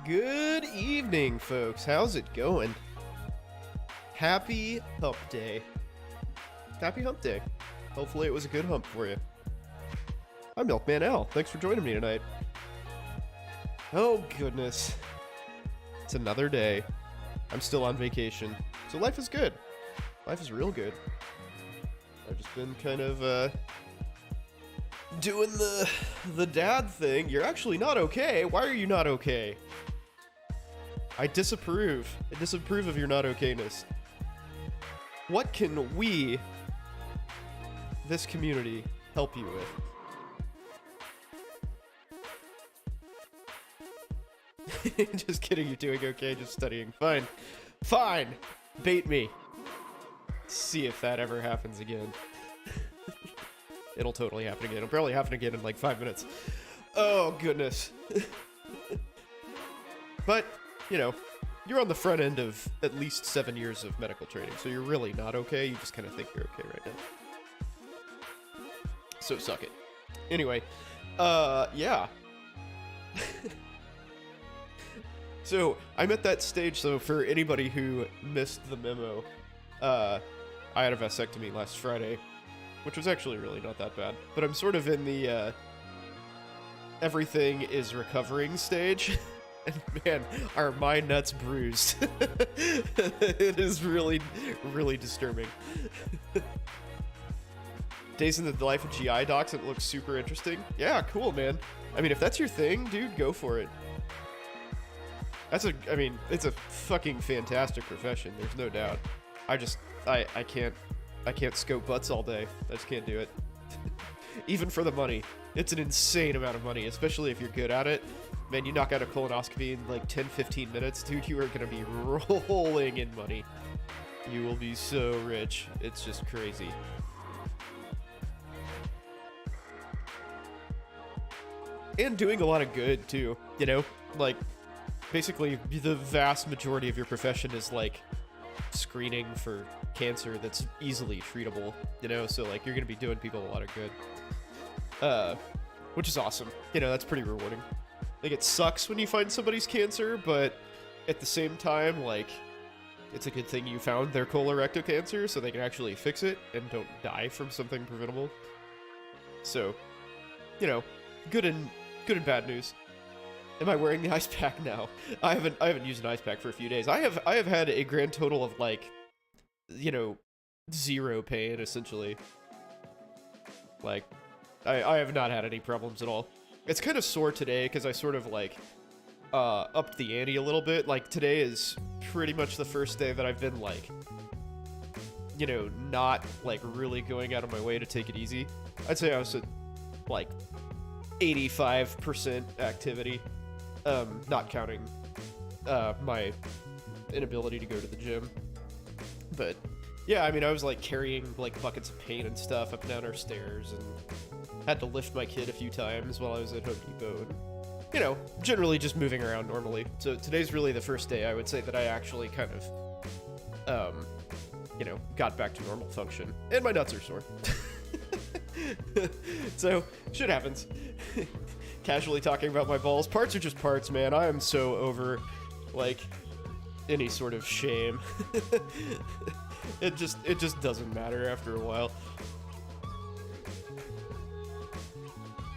Good evening, folks. How's it going? Happy Hump Day. Happy Hump Day. Hopefully it was a good hump for you. I'm Milkman Al. Thanks for joining me tonight. Oh, goodness. It's another day. I'm still on vacation. So life is good. Life is real good. I've just been kind of, doing the dad thing. You're actually not okay. Why are you not okay? I disapprove. I disapprove of your not okayness. What can we, this community, help you with? Just kidding, you're doing okay, just studying. Fine. Fine! Bait me. See if that ever happens again. It'll totally happen again. It'll probably happen again in like 5 minutes. Oh, goodness. But, you know, you're on the front end of at least 7 years of medical training, so you're really not okay. You just kind of think you're okay right now. So suck it. Anyway, yeah. So, I'm at that stage, so for anybody who missed the memo, I had a vasectomy last Friday, which was actually really not that bad. But I'm sort of in the, everything is recovering stage. And man, are my nuts bruised. It is really, really disturbing. Days in the life of GI docs, it looks super interesting. Yeah, cool, man. I mean, if that's your thing, dude, go for it. I mean, it's a fucking fantastic profession, there's no doubt. I can't scope butts all day. I just can't do it. Even for the money. It's an insane amount of money, especially if you're good at it. Man, you knock out a colonoscopy in like 10-15 minutes, dude, you are gonna be rolling in money. You will be so rich. It's just crazy. And doing a lot of good, too. You know? Like, basically, the vast majority of your profession is, like, screening for cancer that's easily treatable, you know? So, like, you're gonna be doing people a lot of good. Which is awesome. You know, that's pretty rewarding. Like, it sucks when you find somebody's cancer, but at the same time, like, it's a good thing you found their colorectal cancer so they can actually fix it and don't die from something preventable. So, you know, good and bad news. Am I wearing the ice pack now? I haven't used an ice pack for a few days. I have had a grand total of, like, you know, 0 pain, essentially. Like, I have not had any problems at all. It's kind of sore today because I sort of, like, upped the ante a little bit. Like, today is pretty much the first day that I've been, like, you know, not, like, really going out of my way to take it easy. I'd say I was at, like, 85% activity, not counting, my inability to go to the gym. But, yeah, I mean, I was, like, carrying, like, buckets of paint and stuff up and down our stairs, and had to lift my kid a few times while I was at Home Depot. And you know, generally just moving around normally. So today's really the first day I would say that I actually kind of, you know, got back to normal function. And my nuts are sore. So, shit happens. Casually talking about my balls. Parts are just parts, man. I am so over, like, any sort of shame. It just doesn't matter after a while.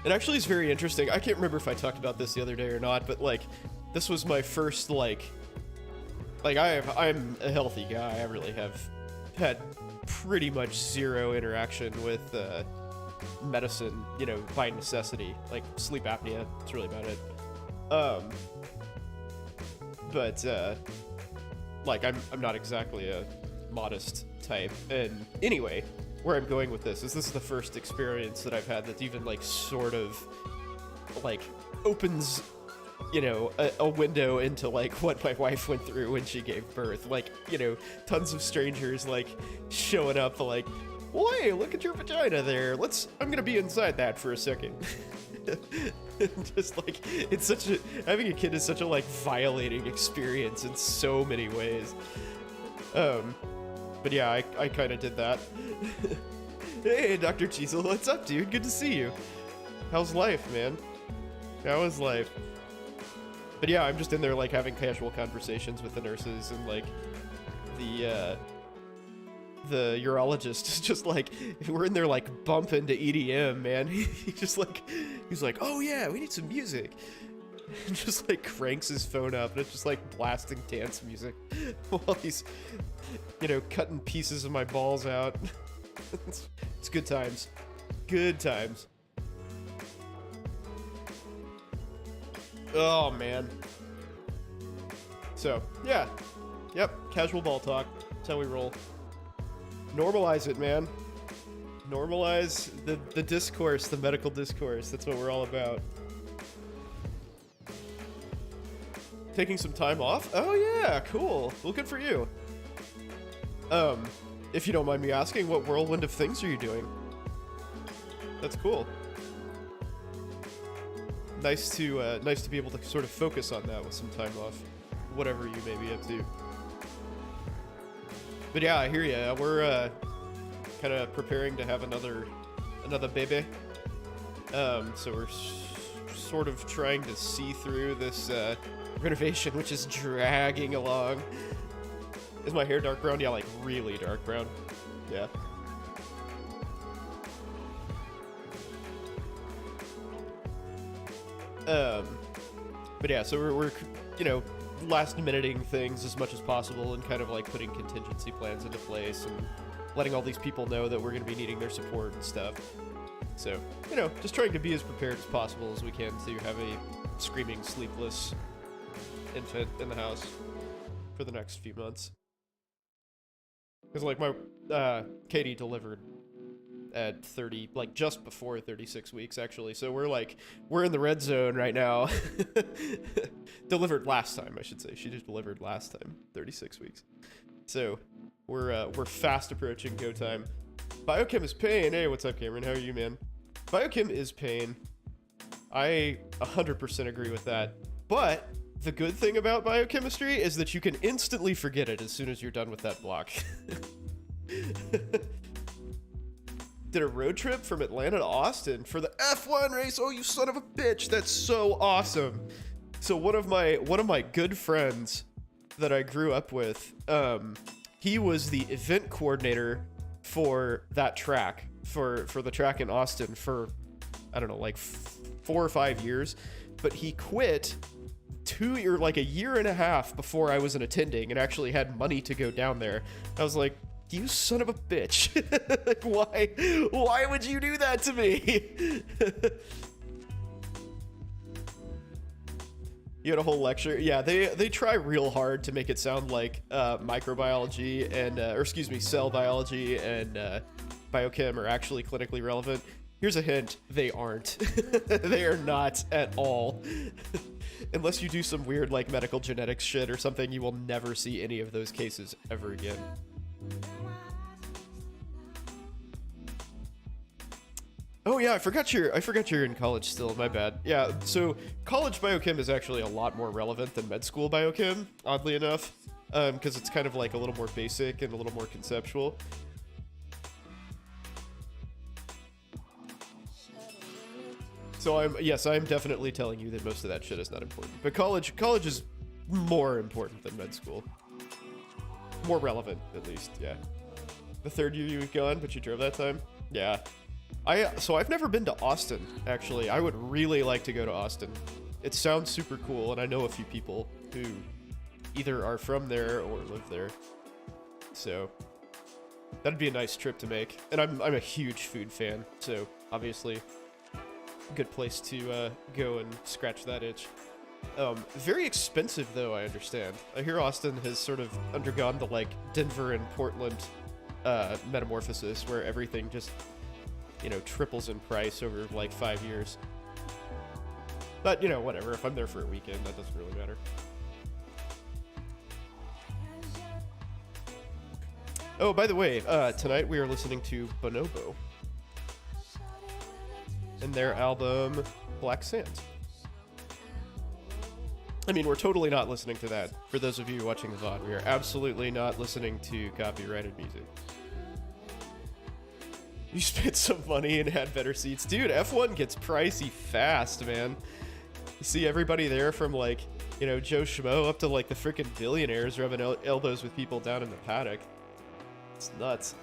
It actually is very interesting. I can't remember if I talked about this the other day or not, but like, this was my first I'm a healthy guy. I really have had pretty much zero interaction with medicine, you know, by necessity, like sleep apnea. That's really about it. But like I'm not exactly a modest type. And anyway, where I'm going with this is the first experience that I've had that even like sort of like opens, you know, a window into like what my wife went through when she gave birth. Like, you know, tons of strangers like showing up like, well, hey, look at your vagina there. I'm gonna be inside that for a second. Just like, it's such a, having a kid is such a like violating experience in so many ways. But yeah, I kind of did that. Hey, Dr. Cheezel, what's up, dude? Good to see you. How's life, man? How is life? But yeah, I'm just in there like having casual conversations with the nurses, and like the urologist is just like, we're in there like bumping to EDM, man. He's like, oh yeah, we need some music. And just like cranks his phone up, and it's just like blasting dance music while he's, you know, cutting pieces of my balls out. It's good times. Good times. Oh man. So yeah, yep, casual ball talk. That's how we roll. Normalize it, man. Normalize the discourse, the medical discourse. That's what we're all about. Taking some time off? Oh yeah, cool. Well, good for you. If you don't mind me asking, what whirlwind of things are you doing? That's cool. Nice to be able to sort of focus on that with some time off, whatever you may be up to. But yeah, I hear ya. We're kind of preparing to have another baby. So we're sort of trying to see through this renovation, which is dragging along. Is my hair dark brown? Yeah, like really dark brown. Yeah. But yeah, so we're you know, last minuting things as much as possible, and kind of like putting contingency plans into place and letting all these people know that we're going to be needing their support and stuff. So, you know, just trying to be as prepared as possible as we can to have a screaming, sleepless infant in the house for the next few months. Because like my Katie delivered at 30, like just before 36 weeks actually, so we're in the red zone right now. Delivered last time, I should say. She just delivered last time, 36 weeks. So we're fast approaching go time. Biochem is pain. Hey, what's up, Cameron? How are you, man? Biochem is pain. I 100% agree with that. But the good thing about biochemistry is that you can instantly forget it as soon as you're done with that block. Did a road trip from Atlanta to Austin for the F1 race. Oh, you son of a bitch. That's so awesome. So one of my good friends that I grew up with, he was the event coordinator for that track, for the track in Austin for, I don't know, like 4 or 5 years. But he quit a year and a half before I was attending and actually had money to go down there. I was like, you son of a bitch. Like, why would you do that to me? You had a whole lecture. Yeah, they try real hard to make it sound like microbiology and, or excuse me, cell biology and biochem are actually clinically relevant. Here's a hint, they aren't. They are not at all. Unless you do some weird like medical genetics shit or something, you will never see any of those cases ever again. Oh yeah, I forgot you're in college still. My bad. Yeah, so college biochem is actually a lot more relevant than med school biochem, oddly enough, because it's kind of like a little more basic and a little more conceptual. So I'm definitely telling you that most of that shit is not important. But college is more important than med school. More relevant, at least, yeah. The third year you've gone, but you drove that time? Yeah. So I've never been to Austin, actually. I would really like to go to Austin. It sounds super cool, and I know a few people who either are from there or live there. So that'd be a nice trip to make. And I'm a huge food fan, so obviously good place to go and scratch that itch. Very expensive though, I understand. I hear Austin has sort of undergone the like Denver and Portland metamorphosis where everything just, you know, triples in price over like 5 years. But, you know, whatever. If I'm there for a weekend, that doesn't really matter. Oh, by the way, tonight we are listening to Bonobo and their album Black Sand. I mean, we're totally not listening to that. For those of you watching the VOD, we are absolutely not listening to copyrighted music. You spent some money and had better seats. Dude, F1 gets pricey fast, man. You see everybody there from, like, you know, Joe Schmo up to, like, the freaking billionaires rubbing elbows with people down in the paddock. It's nuts.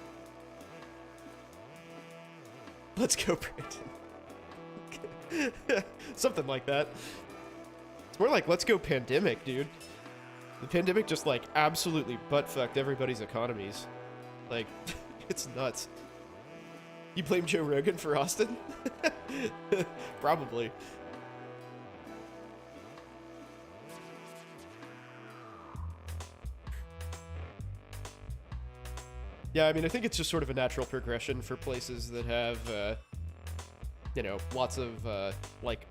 Let's go, Brandon. Something like that. It's more like, let's go pandemic, dude. The pandemic just, like, absolutely butt-fucked everybody's economies. Like, it's nuts. You blame Joe Rogan for Austin? Probably. Yeah, I mean, I think it's just sort of a natural progression for places that have, you know, lots of, like,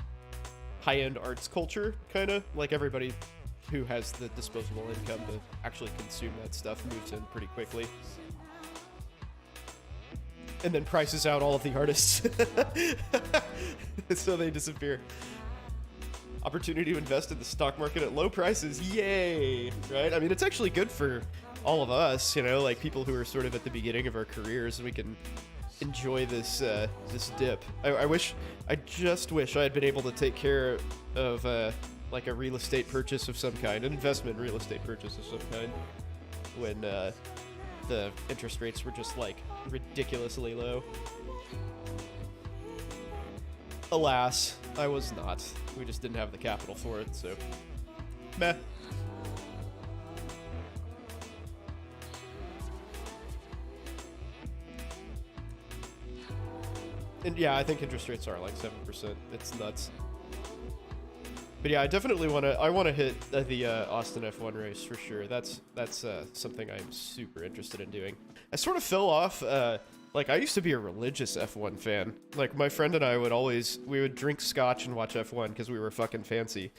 high-end arts culture, kind of. Like, everybody who has the disposable income to actually consume that stuff moves in pretty quickly. And then prices out all of the artists. So they disappear. Opportunity to invest in the stock market at low prices. Yay! Right? I mean, it's actually good for all of us, you know, like people who are sort of at the beginning of our careers, and we can enjoy this this dip. I just wish I had been able to take care of like a real estate purchase of some kind, an investment real estate purchase of some kind, when the interest rates were just like ridiculously low. Alas, I was not. We just didn't have the capital for it, so meh. And yeah, I think interest rates are like 7%. It's nuts. But yeah, I definitely want to hit the Austin F1 race for sure. That's something I'm super interested in doing. I sort of fell off. Like, I used to be a religious F1 fan. Like, my friend and I we would drink scotch and watch F1 because we were fucking fancy.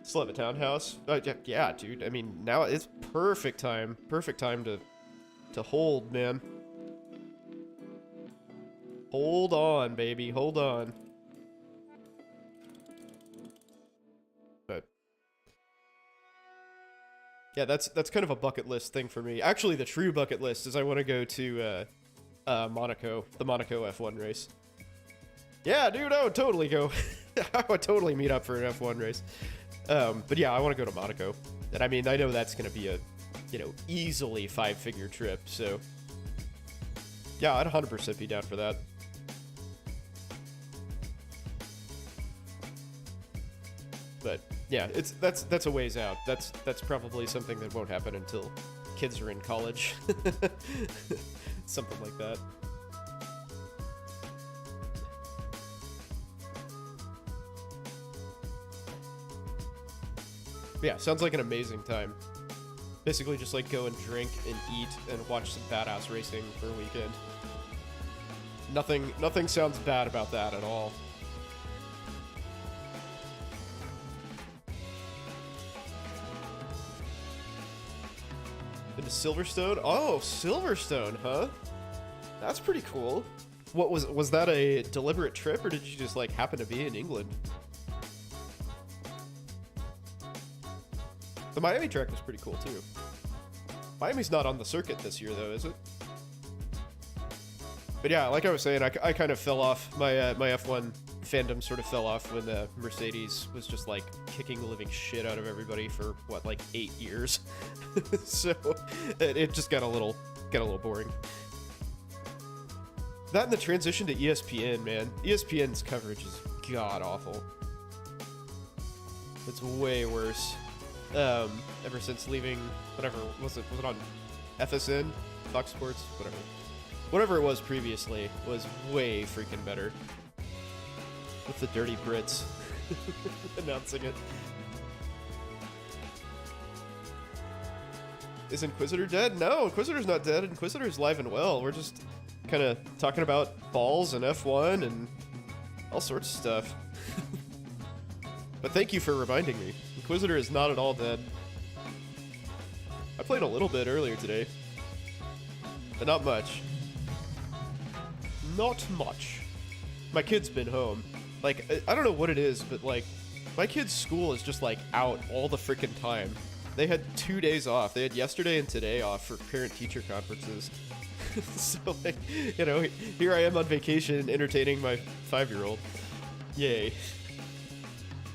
Still have a townhouse? Yeah, dude. I mean, now it's perfect time to hold, man. Hold on, baby. Hold on. But yeah, that's kind of a bucket list thing for me. Actually, the true bucket list is I want to go to Monaco, the Monaco F1 race. Yeah, dude, I would totally go. I would totally meet up for an F1 race. But yeah, I want to go to Monaco. And I mean, I know that's going to be a, you know, easily 5-figure trip. So yeah, I'd 100% be down for that. But yeah, that's a ways out. That's probably something that won't happen until kids are in college. Something like that. But yeah, sounds like an amazing time. Basically just like go and drink and eat and watch some badass racing for a weekend. Nothing sounds bad about that at all. Into Silverstone? Oh, Silverstone, huh? That's pretty cool. What was that a deliberate trip, or did you just like happen to be in England? The Miami track was pretty cool too. Miami's not on the circuit this year though, is it? But yeah, like I was saying, I kind of fell off. My my F1 fandom sort of fell off when Mercedes was just like kicking the living shit out of everybody for what, like 8 years. So it just got a little boring. That and the transition to ESPN, man. ESPN's coverage is god awful. It's way worse. Ever since leaving, whatever was it on FSN, Fox Sports, whatever it was previously was way freaking better. With the dirty Brits announcing it. Is Inquisitor dead? No, Inquisitor's not dead. Inquisitor's live and well. We're just kind of talking about balls and F1 and all sorts of stuff. But thank you for reminding me. Inquisitor is not at all dead. I played a little bit earlier today, but not much. Not much. My kid's been home. Like, I don't know what it is, but like, my kid's school is just like out all the freaking time. They had 2 days off. They had yesterday and today off for parent-teacher conferences. So like, you know, here I am on vacation entertaining my 5-year-old. Yay.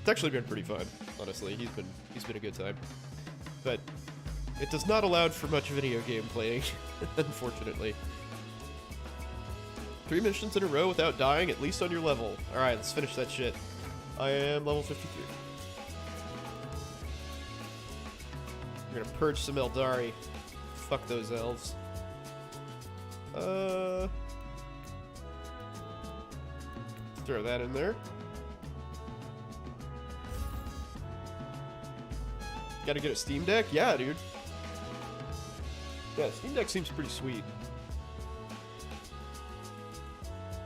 It's actually been pretty fun, honestly. He's been a good time. But it does not allow for much video game playing, unfortunately. 3 missions in a row without dying, at least on your level. Alright, let's finish that shit. I am level 53. We're gonna purge some Eldari. Fuck those elves. Throw that in there. Gotta get a Steam Deck? Yeah, dude. Yeah, Steam Deck seems pretty sweet.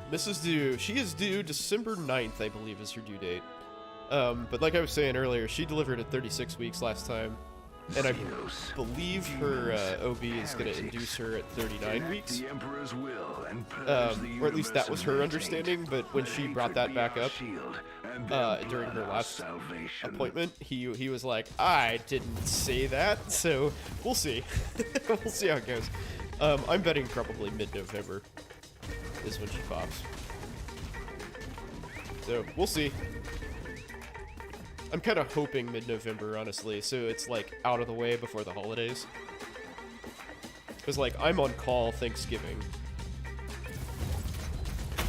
Mrs. Due. She is due December 9th, I believe, is her due date. But like I was saying earlier, she delivered at 36 weeks last time. And I believe her OB is going to induce her at 39 weeks. Or at least that was her understanding, but when she brought that back up during her last appointment, he was like, I didn't say that, so we'll see. We'll see how it goes. I'm betting probably mid-November is when she pops. So, we'll see. I'm kind of hoping mid-November, honestly, so it's, like, out of the way before the holidays. Because, like, I'm on call Thanksgiving.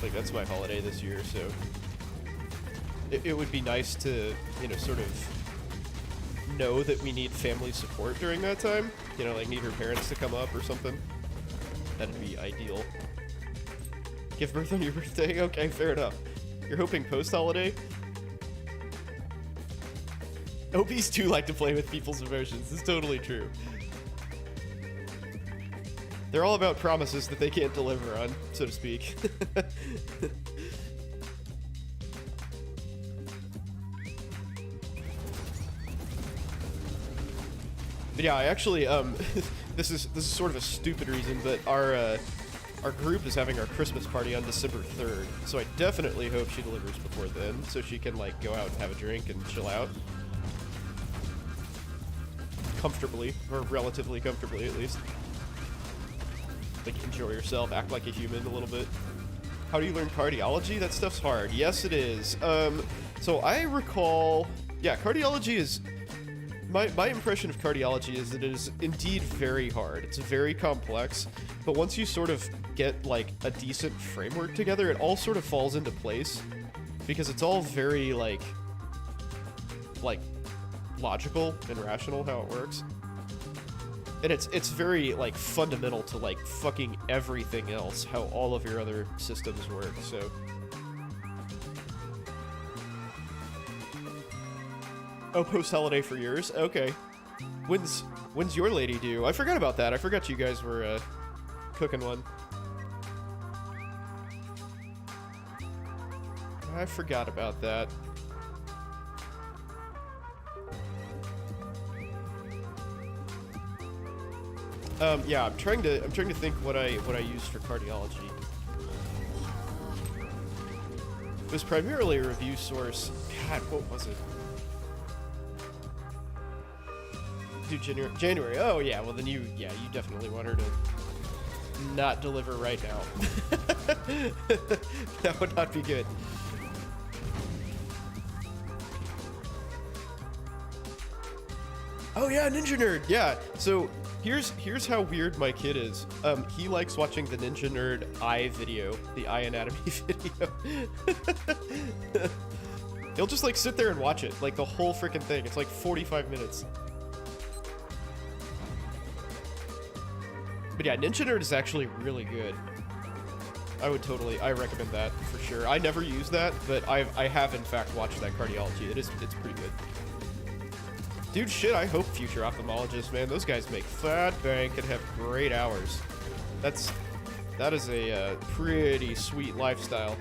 Like, that's my holiday this year, so... It would be nice to, you know, sort of know that we need family support during that time. You know, like, need her parents to come up or something. That'd be ideal. Give birth on your birthday? Okay, fair enough. You're hoping post-holiday? OPs do like to play with people's emotions. It's totally true. They're all about promises that they can't deliver on, so to speak. But yeah, I actually, this is sort of a stupid reason, but our group is having our Christmas party on December 3rd, so I definitely hope she delivers before then, so she can, like, go out and have a drink and chill out. Comfortably, or relatively comfortably at least. Like, enjoy yourself, act like a human a little bit. How do you learn cardiology? That stuff's hard. Yes, it is. So I recall, yeah, cardiology is, my impression of cardiology is that it is indeed very hard. It's very complex, but once you sort of get, like, a decent framework together, it all sort of falls into place, because it's all very, like, logical and rational how it works. And it's very, like, fundamental to, like, fucking everything else, how all of your other systems work, so... Oh, post-holiday for yours? Okay. When's your lady due? I forgot about that. I forgot you guys were, cooking one. I forgot about that. Yeah, I'm trying to think what I used for cardiology. It was primarily a review source. God, what was it? Dude, January. Oh yeah, well then you definitely want her to not deliver right now. That would not be good. Oh yeah, Ninja Nerd. Yeah. So here's how weird my kid is. He likes watching the Ninja Nerd eye video, the eye anatomy video. He'll just like sit there and watch it, like the whole freaking thing. It's like 45 minutes. But yeah, Ninja Nerd is actually really good. I recommend that for sure. I never use that, but I have in fact watched that cardiology. It's pretty good. Dude, shit, I hope future ophthalmologists, man, those guys make fat bank and have great hours. That is a pretty sweet lifestyle.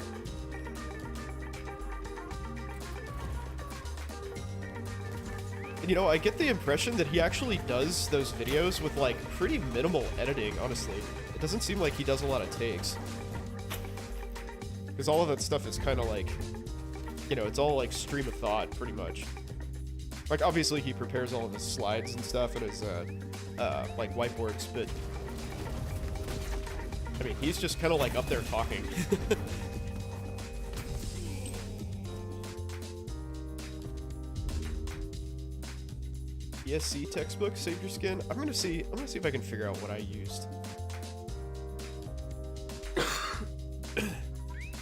And, you know, I get the impression that he actually does those videos with, like, pretty minimal editing, honestly. It doesn't seem like he does a lot of takes. Because all of that stuff is kind of like, you know, it's all, like, stream of thought, pretty much. Like, obviously, he prepares all of his slides and stuff and his, like, whiteboards, but... I mean, he's just kind of, like, up there talking. ESC textbook saved your skin. I'm gonna see if I can figure out what I used.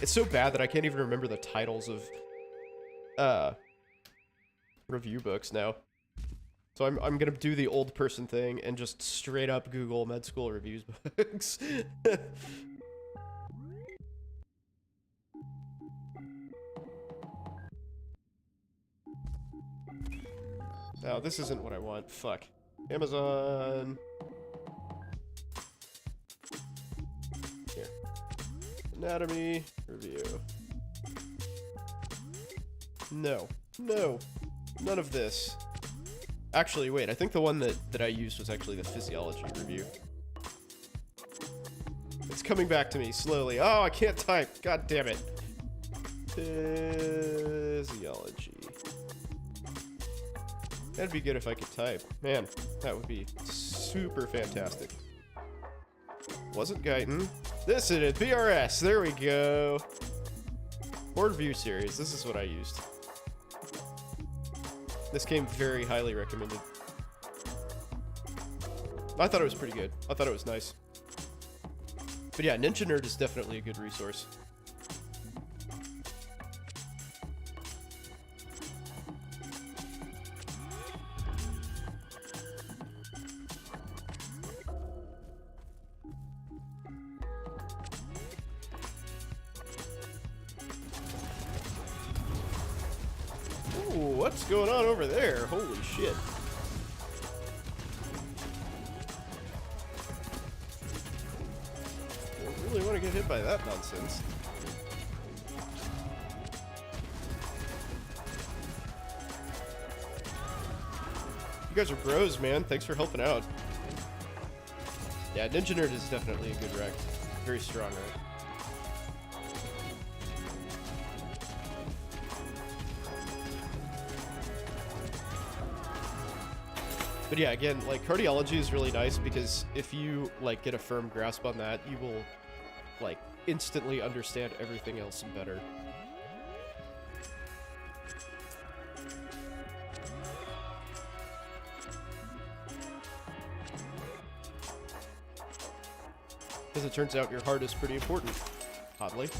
It's so bad that I can't even remember the titles of review books now. So I'm gonna do the old person thing and just straight up Google med school reviews books. No, this isn't what I want. Fuck. Amazon. Here. Anatomy review. No. No. None of this. Actually, wait. I think the one that I used was actually the physiology review. It's coming back to me slowly. Oh, I can't type. God damn it. Physiology. That'd be good if I could type. Man, that would be super fantastic. Wasn't Guyton. This is it. BRS. There we go. Board view series. This is what I used. This came very highly recommended. I thought it was pretty good. I thought it was nice. But yeah, Ninja Nerd is definitely a good resource. What's going on over there? Holy shit. Don't really want to get hit by that nonsense. You guys are bros, man. Thanks for helping out. Yeah, Ninja Nerd is definitely a good rec. Very strong, right? But yeah, again, like, cardiology is really nice because if you, like, get a firm grasp on that, you will, like, instantly understand everything else better. Because it turns out your heart is pretty important, oddly.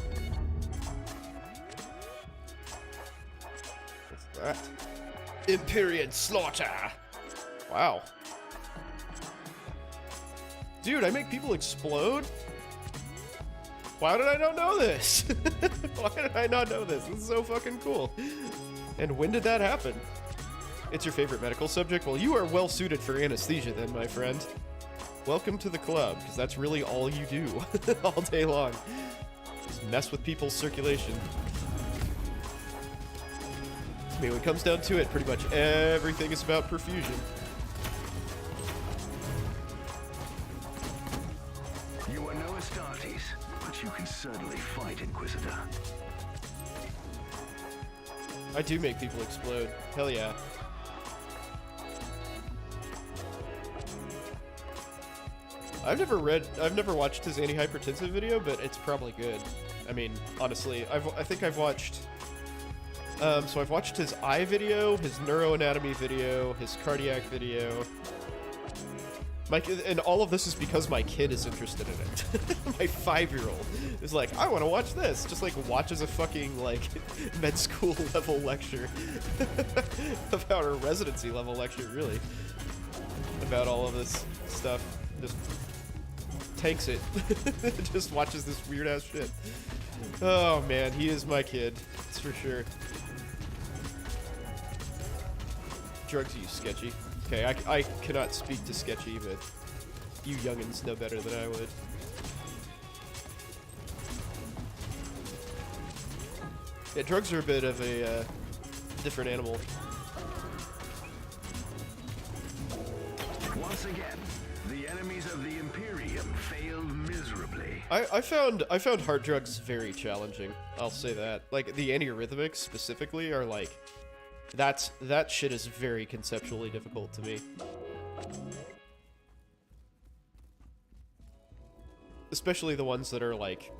What's that? Imperial Slaughter! Wow. Dude, I make people explode? Why did I not know this? Why did I not know this? This is so fucking cool. And when did that happen? It's your favorite medical subject? Well, you are well suited for anesthesia then, my friend. Welcome to the club, because that's really all you do all day long. Just mess with people's circulation. I mean, when it comes down to it, pretty much everything is about perfusion. certainly fight, Inquisitor. I do make people explode. Hell yeah. I've never watched his antihypertensive video, but it's probably good. I mean, honestly, I think I've watched, so I've watched his eye video, his neuroanatomy video, his cardiac video. And all of this is because my kid is interested in it. My 5-year-old is like, I want to watch this. Just like watches a fucking like med school level lecture about, or residency level lecture, really, about all of this stuff. Just tanks it. Just watches this weird ass shit. Oh man, he is my kid. That's for sure. Drugs use sketchy. Okay, I cannot speak to sketchy, but you youngins know better than I would. Yeah, drugs are a bit of a different animal. Once again, the enemies of the Imperium failed miserably. I found hard drugs very challenging. I'll say that. Like the antiarrhythmics specifically are like, that shit is very conceptually difficult to me. Especially the ones that are like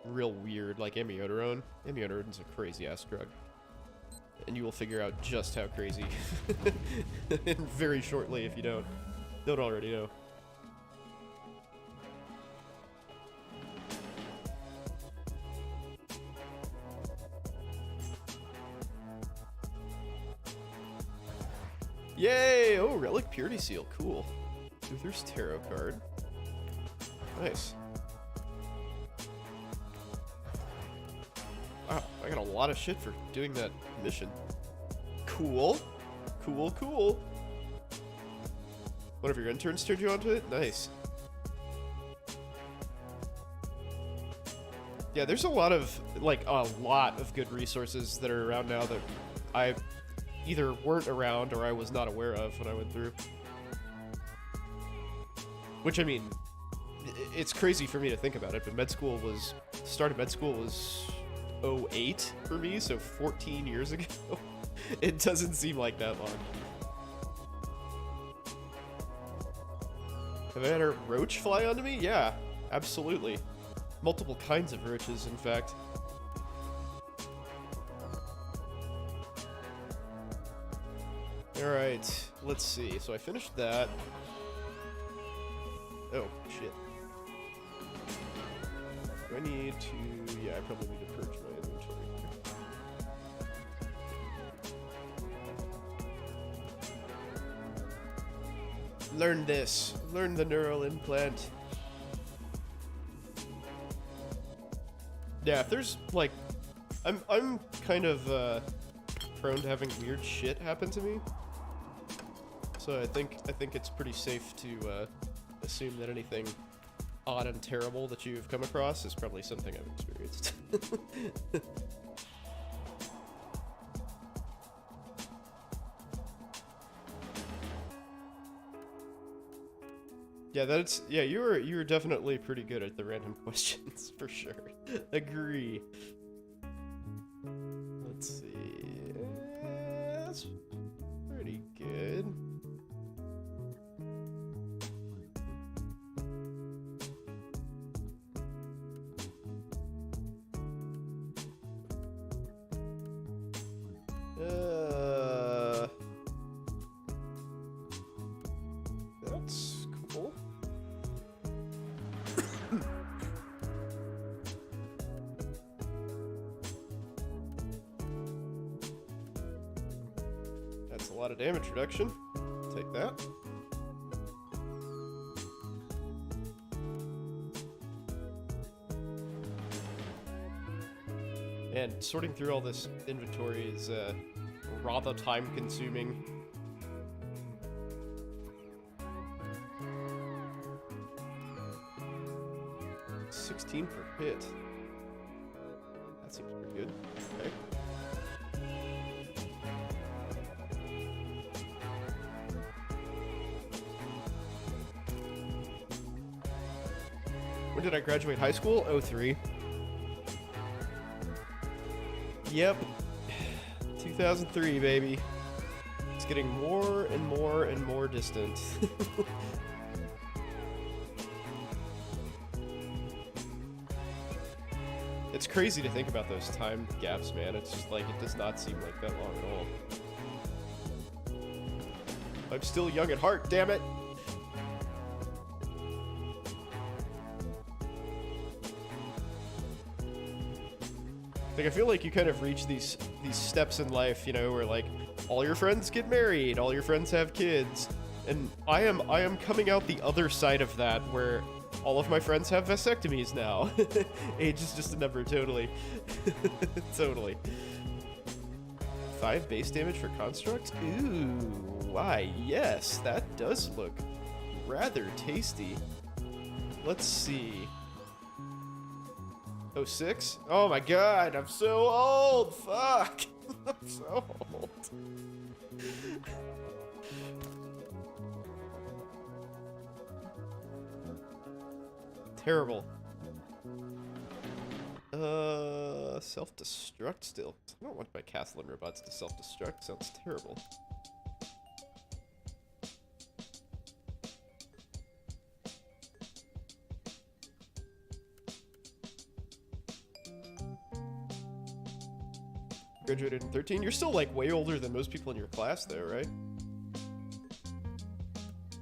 real weird, like amiodarone. Amiodarone's a crazy ass drug. And you will figure out just how crazy very shortly if you don't already know. Yay! Oh, Relic Purity Seal. Cool. Uther's Tarot card. Nice. Wow, I got a lot of shit for doing that mission. Cool. Cool, cool. One of your interns turned you onto it? Nice. Yeah, there's a lot of good resources that are around now that I either weren't around or I was not aware of when I went through. Which, I mean, it's crazy for me to think about it, but start of med school was 08 for me, so 14 years ago. It doesn't seem like that long. Have I had a roach fly onto me? Yeah, absolutely. Multiple kinds of roaches, in fact. Alright, let's see. So I finished that. Oh, shit. Do I need to... Yeah, I probably need to purge my inventory here. Learn this. Learn the neural implant. Yeah, if there's, like... I'm kind of, prone to having weird shit happen to me. So I think it's pretty safe to assume that anything odd and terrible that you've come across is probably something I've experienced. Yeah, you were definitely pretty good at the random questions for sure. Agree. Let's see. That's pretty good. That's cool. That's a lot of damage reduction. Take that. And sorting through all this inventory is rather time consuming. $16 per hit. That seems pretty good. Okay. When did I graduate high school? 03. Yep. 2003, baby. It's getting more and more and more distant. It's crazy to think about those time gaps, man. It's just like, it does not seem like that long at all. I'm still young at heart, damn it! Like, I feel like you kind of reach these steps in life, you know, where like all your friends get married, all your friends have kids, and I am coming out the other side of that, where all of my friends have vasectomies now. Age is just a number, totally. Totally. 5 base damage for construct? Ooh, why, yes, that does look rather tasty. Let's see. 06? Oh my god, I'm so old! Fuck! I'm so old. Terrible. Self-destruct still. I don't want my castle and robots to self-destruct. Sounds terrible. Graduated in 13. You're still like way older than most people in your class though, right?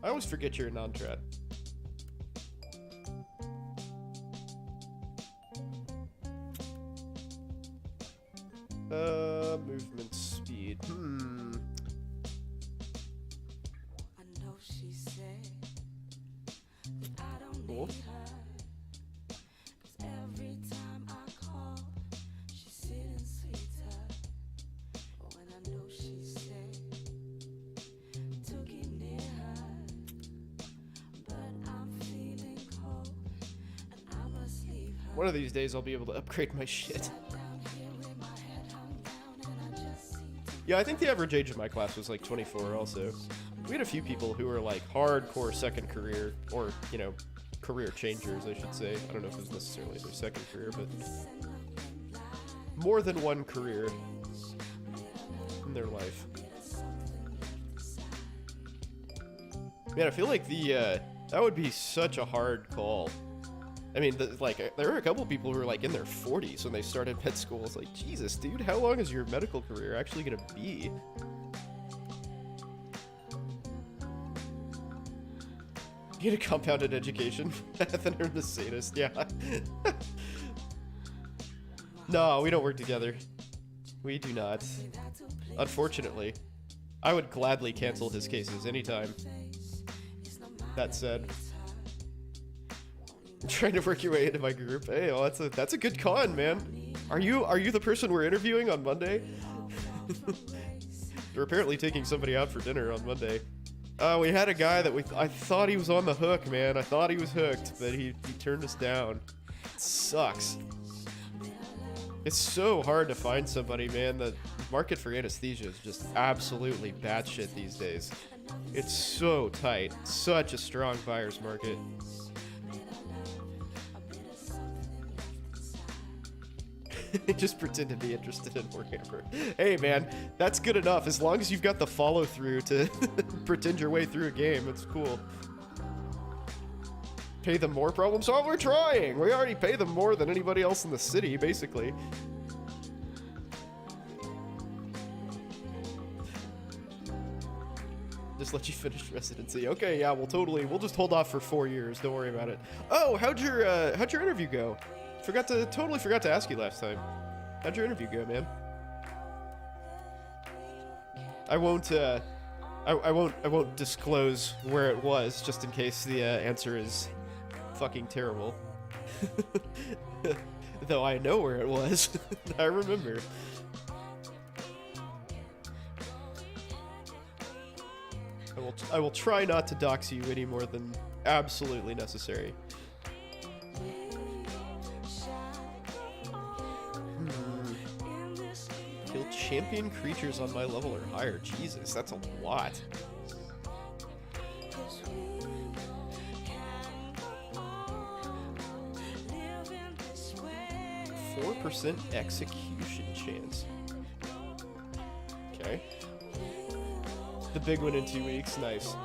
I always forget you're a non-trad. Movement speed. I know she said that I don't Cool. need her, 'cause every time I call, she sit and sweeter. When I know she said took it near her, but I'm feeling cold and I must leave her. One of these days I'll be able to upgrade my shit. Yeah, I think the average age of my class was like 24 also. We had a few people who were like hardcore second career, or, you know, career changers, I should say. I don't know if it was necessarily their second career, but more than one career in their life. Man, I feel like that would be such a hard call. I mean, there were a couple people who were like in their 40s when they started med school. It's like, Jesus, dude, how long is your medical career actually gonna be? Get a compounded education. Then earn the sadist, yeah. No, we don't work together. We do not. Unfortunately. I would gladly cancel his cases anytime. That said, trying to work your way into my group. Hey, well, that's a good con, man. Are you the person we're interviewing on Monday? We're apparently taking somebody out for dinner on Monday. We had a guy that I thought he was on the hook, man. I thought he was hooked, but he turned us down. It sucks. It's so hard to find somebody, man. The market for anesthesia is just absolutely batshit these days. It's so tight. Such a strong buyer's market. Just pretend to be interested in Warhammer. Hey man, that's good enough. As long as you've got the follow through to pretend your way through a game, it's cool. Pay them more, problem solve? We're trying! We already pay them more than anybody else in the city, basically. Just let you finish residency. Okay, yeah, we'll just hold off for 4 years. Don't worry about it. Oh, how'd your interview go? Totally forgot to ask you last time. How'd your interview go, man? I won't disclose where it was, just in case the answer is fucking terrible. Though I know where it was. I remember. I will try not to dox you any more than absolutely necessary. Kill champion creatures on my level or higher. Jesus, that's a lot. 4% execution. Execution chance. Okay. The big one in 2 weeks. Nice.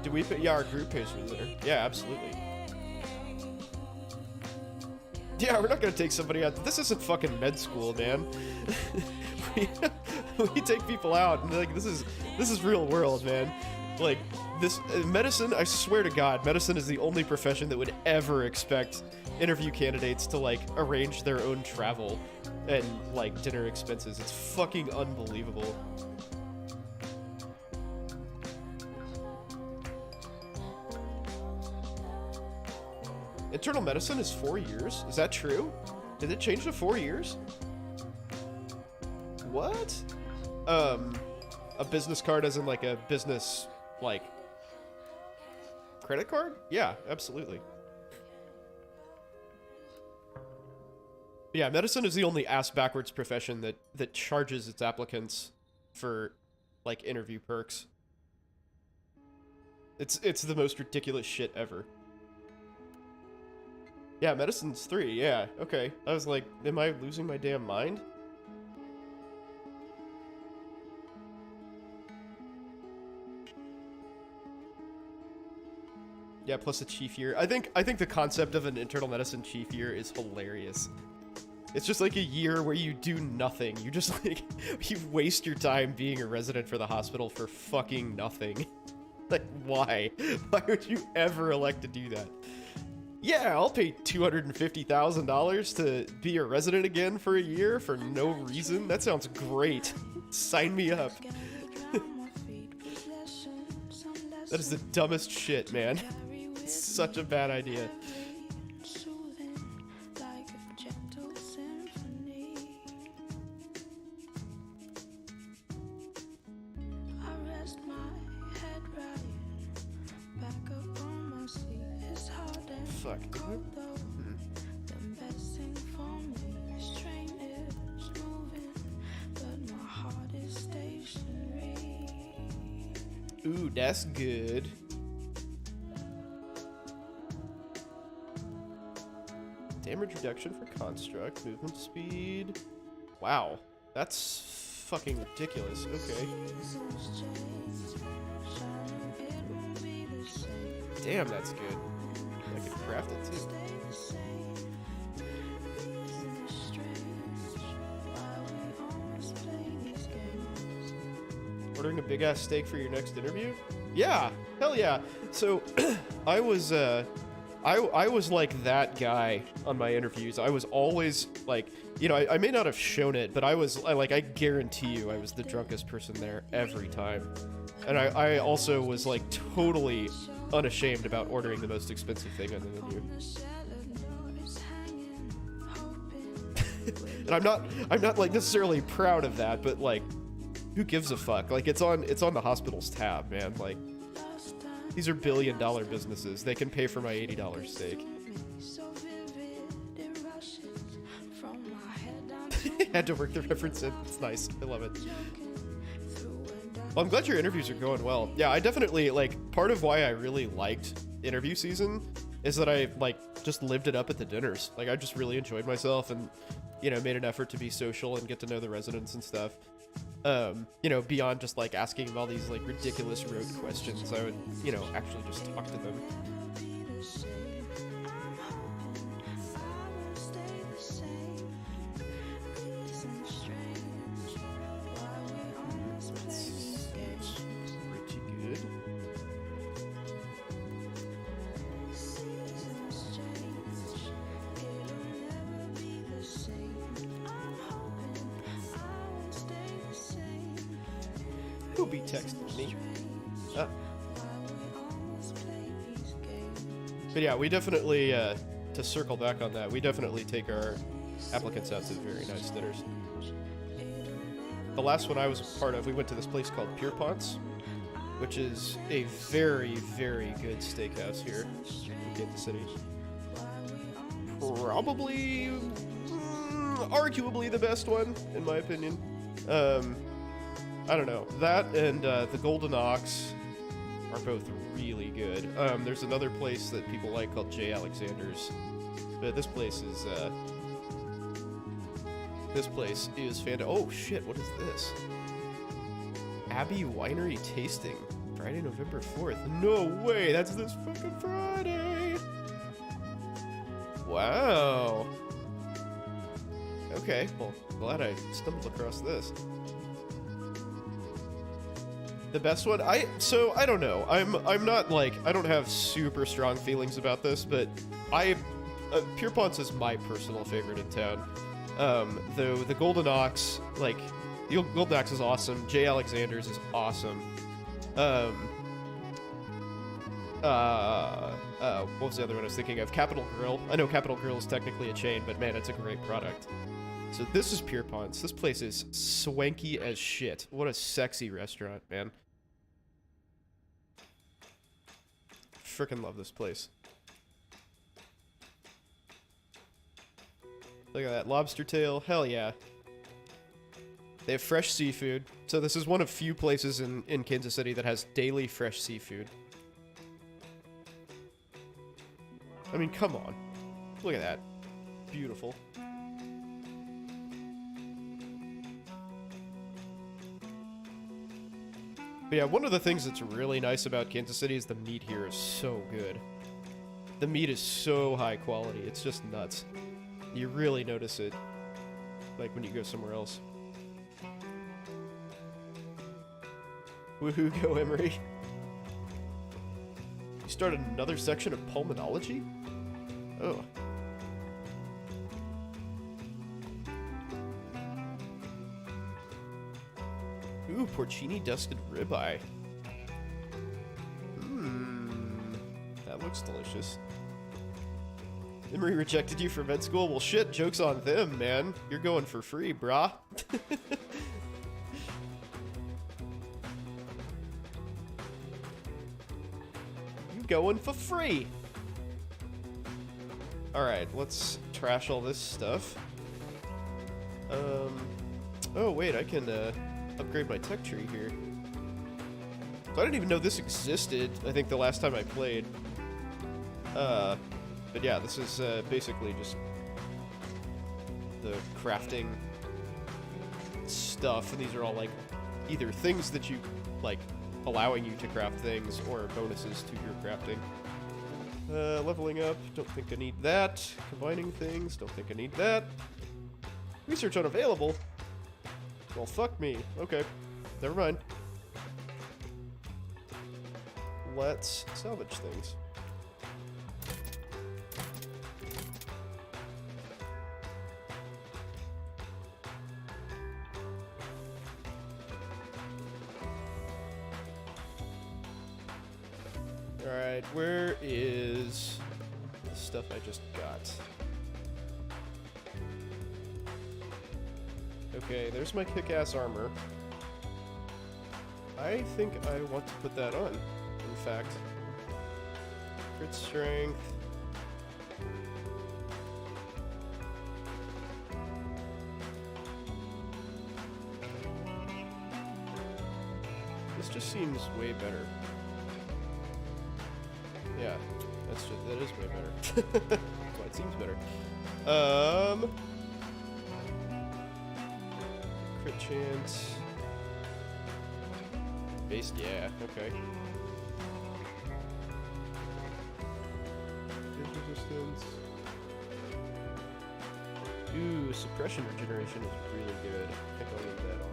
Do we pay? Yeah, our group pays for the dinner. Yeah, absolutely. Yeah, we're not gonna take somebody out. This isn't fucking med school, man. we take people out, and like this is real world, man. Like this medicine. I swear to God, medicine is the only profession that would ever expect interview candidates to like arrange their own travel and like dinner expenses. It's fucking unbelievable. Internal medicine is 4 years? Is that true? Did it change to 4 years? What? A business card as in like a business, like, credit card? Yeah, absolutely. Yeah, medicine is the only ass-backwards profession that charges its applicants for, like, interview perks. It's the most ridiculous shit ever. Yeah, medicine's 3, yeah, okay. I was like, am I losing my damn mind? Yeah, plus a chief year. I think the concept of an internal medicine chief year is hilarious. It's just like a year where you do nothing. You just like, you waste your time being a resident for the hospital for fucking nothing. Like, why? Why would you ever elect to do that? Yeah, I'll pay $250,000 to be a resident again for a year for no reason. That sounds great. Sign me up. That is the dumbest shit, man. It's such a bad idea. Fuck. Ooh, that's good. Damage reduction for construct, movement speed. Wow, that's fucking ridiculous. Okay. Damn, that's good. I could craft it too. Ordering a big ass steak for your next interview? Yeah, hell yeah. So I was like that guy on my interviews. I was always like, you know, I may not have shown it, but I guarantee you I was the drunkest person there every time. And I also was like totally unashamed about ordering the most expensive thing on the menu. And I'm not like necessarily proud of that, but like, who gives a fuck? Like, it's on the hospital's tab, man. Like, these are billion-dollar businesses. They can pay for my $80 steak. Had to work the reference in. It's nice. I love it. Well, I'm glad your interviews are going well. Yeah, I definitely, like, part of why I really liked interview season is that I, like, just lived it up at the dinners. Like, I just really enjoyed myself and, you know, made an effort to be social and get to know the residents and stuff. You know, beyond just, like, asking them all these, like, ridiculous rote questions, I would, you know, actually just talk to them. Who'll be texting me? But yeah, we definitely, to circle back on that, we definitely take our applicants out to very nice dinners. The last one I was a part of, we went to this place called Pierpont's, which is a very, very good steakhouse here in Kansas City. Probably, arguably the best one, in my opinion. I don't know. That and the Golden Ox are both really good. There's another place that people like called J. Alexander's, but this place is This place is fantastic. Oh shit, what is this? Abbey Winery Tasting. Friday, November 4th. No way, that's this fucking Friday. Wow. Okay, well, glad I stumbled across this. The best one? I don't know. I'm not like, I don't have super strong feelings about this, but Pierpont's is my personal favorite in town. Though the Golden Ox, like, the Golden Ox is awesome. J. Alexander's is awesome. What was the other one I was thinking of? Capital Grill. I know Capital Grill is technically a chain, but man, it's a great product. So this is Pierpont's. This place is swanky as shit. What a sexy restaurant, man. Frickin' love this place. Look at that lobster tail. Hell yeah. They have fresh seafood. So this is one of few places in Kansas City that has daily fresh seafood. I mean, come on. Look at that. Beautiful. But yeah, one of the things that's really nice about Kansas City is the meat here is so good. The meat is so high quality. It's just nuts. You really notice it, like, when you go somewhere else. Woohoo, go Emery. You started another section of pulmonology? Oh. Ooh, porcini dusted ribeye. That looks delicious. Emery rejected you for med school? Well, shit, joke's on them, man. You're going for free, brah. You going for free. Alright, let's trash all this stuff. Oh, wait, I can, upgrade my tech tree here. So I didn't even know this existed, I think, the last time I played. But yeah, this is basically just the crafting stuff, and these are all like either things that you like allowing you to craft things or bonuses to your crafting. Leveling up, don't think I need that. Combining things, don't think I need that. Research unavailable? Well, fuck me. Okay, never mind. Let's salvage things. Alright, where is the stuff I just got? Okay, there's my kick-ass armor. I think I want to put that on, in fact. Crit strength. This just seems way better. Yeah, that is way better. That's why it seems better. Crit chance. Base, yeah, okay. Hit resistance. Ooh, suppression regeneration is really good. I think I'll leave that on.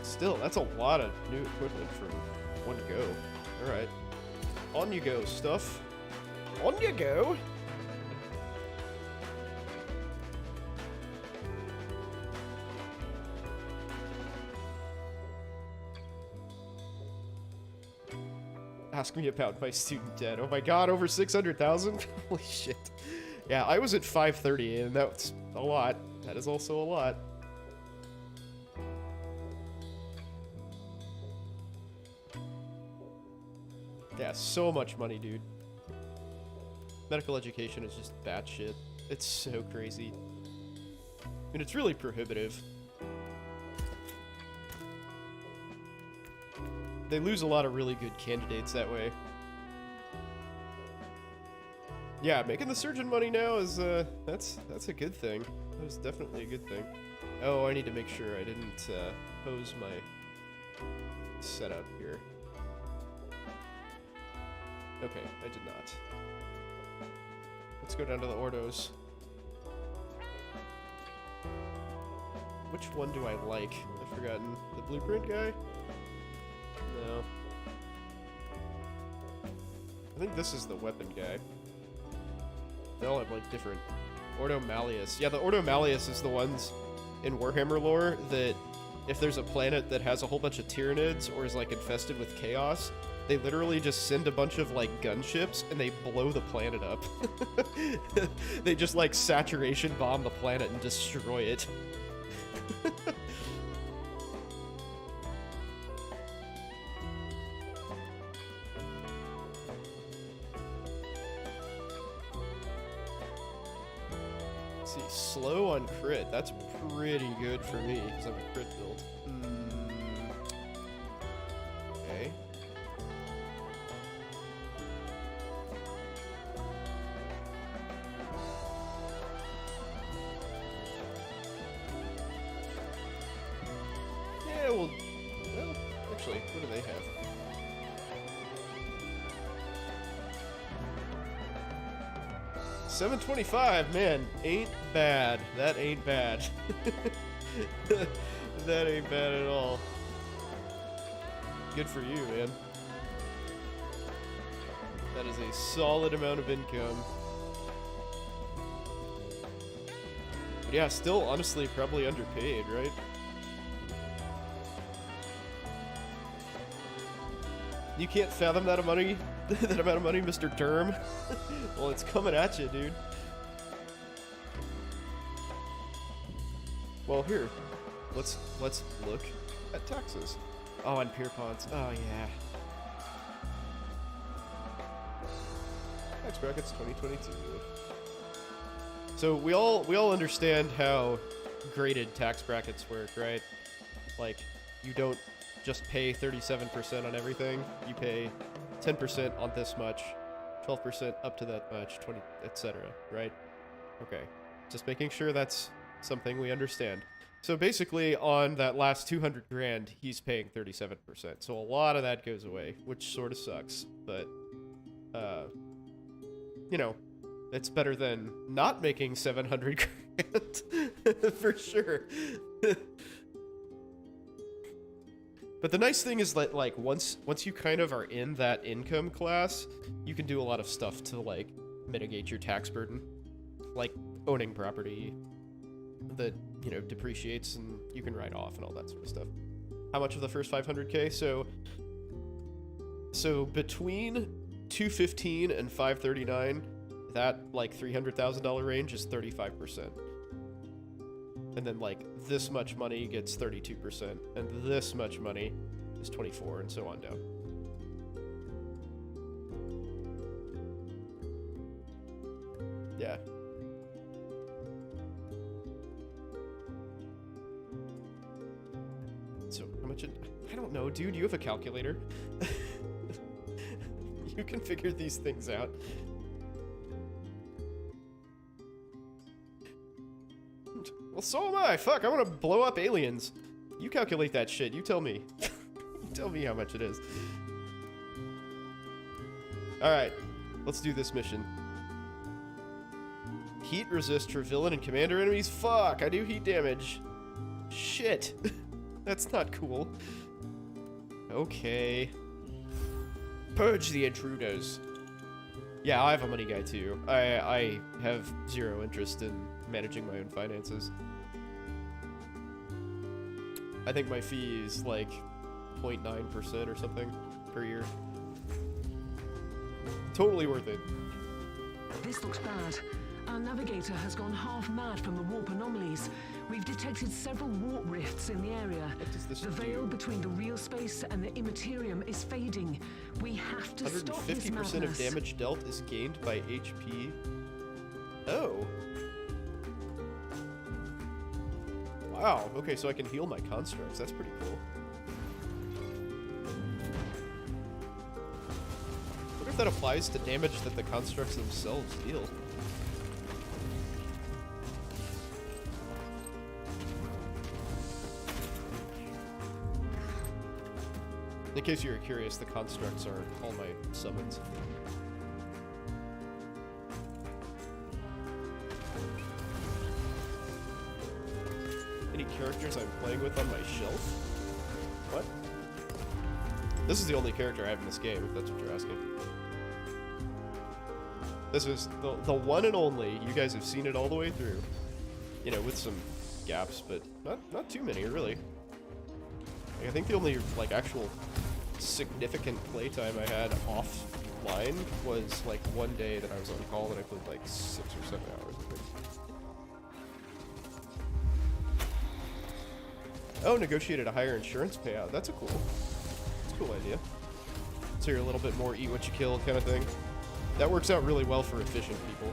Still, that's a lot of new equipment from one go. Alright. On you go, stuff. On you go! Ask me about my student debt. Oh my god, over 600,000? Holy shit. Yeah, I was at 530, and that's a lot. That is also a lot. Yeah, so much money, dude. Medical education is just batshit. It's so crazy. I mean, it's really prohibitive. They lose a lot of really good candidates that way. Yeah, making the surgeon money now is, that's a good thing. That was definitely a good thing. Oh, I need to make sure I didn't pose my setup here. Okay, I did not. Let's go down to the Ordos. Which one do I like? I've forgotten. The blueprint guy? No. I think this is the weapon guy. They all have, like, different... Ordo Malleus. Yeah, the Ordo Malleus is the ones in Warhammer lore that if there's a planet that has a whole bunch of Tyranids or is, like, infested with chaos, they literally just send a bunch of, like, gunships and they blow the planet up. They just, like, saturation bomb the planet and destroy it. Let's see, slow on crit. That's pretty good for me because I'm a crit build. Okay. Yeah, well, actually, what do they have? $725, man, ain't bad. That ain't bad. That ain't bad at all. Good for you, man. That is a solid amount of income. But yeah, still honestly probably underpaid, right? You can't fathom that amount of money, that amount of money, Mr. Derm. Well, it's coming at you, dude. Well, here, let's look at taxes. Oh, and Pierpont's. Oh yeah. Tax brackets 2022. So we all understand how graded tax brackets work, right? Like, you don't just pay 37% on everything. You pay 10% on this much, 12% up to that much, 20, etc. Right? Okay. Just making sure that's something we understand. So basically, on that last 200 grand, he's paying 37%. So a lot of that goes away, which sort of sucks. But, you know, it's better than not making 700 grand, for sure. But the nice thing is that, like, once you kind of are in that income class, you can do a lot of stuff to, like, mitigate your tax burden. Like owning property that, you know, depreciates and you can write off and all that sort of stuff. How much of the first 500K? So between 215 and 539, that, like, $300,000 range is 35%. And then, like, this much money gets 32%, and this much money is 24%, and so on down. Yeah. So, how much I don't know, dude. You have a calculator. You can figure these things out. Well, so am I. Fuck, I want to blow up aliens. You calculate that shit. You tell me. You tell me how much it is. Alright, let's do this mission. Heat resist for villain and commander enemies? Fuck, I do heat damage. Shit. That's not cool. Okay. Purge the intruders. Yeah, I have a money guy too. I have zero interest in managing my own finances. I think my fee is like 0.9% or something per year. Totally worth it. This looks bad. Our navigator has gone half mad from the warp anomalies. We've detected several warp rifts in the area. What does this The veil do? between the real space and the immaterium is fading. We have to stop this 150% madness. of damage dealt is gained by HP. Oh. Wow, okay, so I can heal my constructs. That's pretty cool. I wonder if that applies to damage that the constructs themselves deal. In case you were curious, the constructs are all my summons. Any characters I'm playing with on my shelf? What? This is the only character I have in this game, if that's what you're asking. This is the one and only. You guys have seen it all the way through. You know, with some gaps, but not too many, really. Like, I think the only, like, actual significant playtime I had offline was, like, one day that I was on call and I played, like, 6 or 7 hours, I think. Oh, negotiated a higher insurance payout. That's a cool idea. So you're a little bit more eat what you kill kind of thing. That works out really well for efficient people.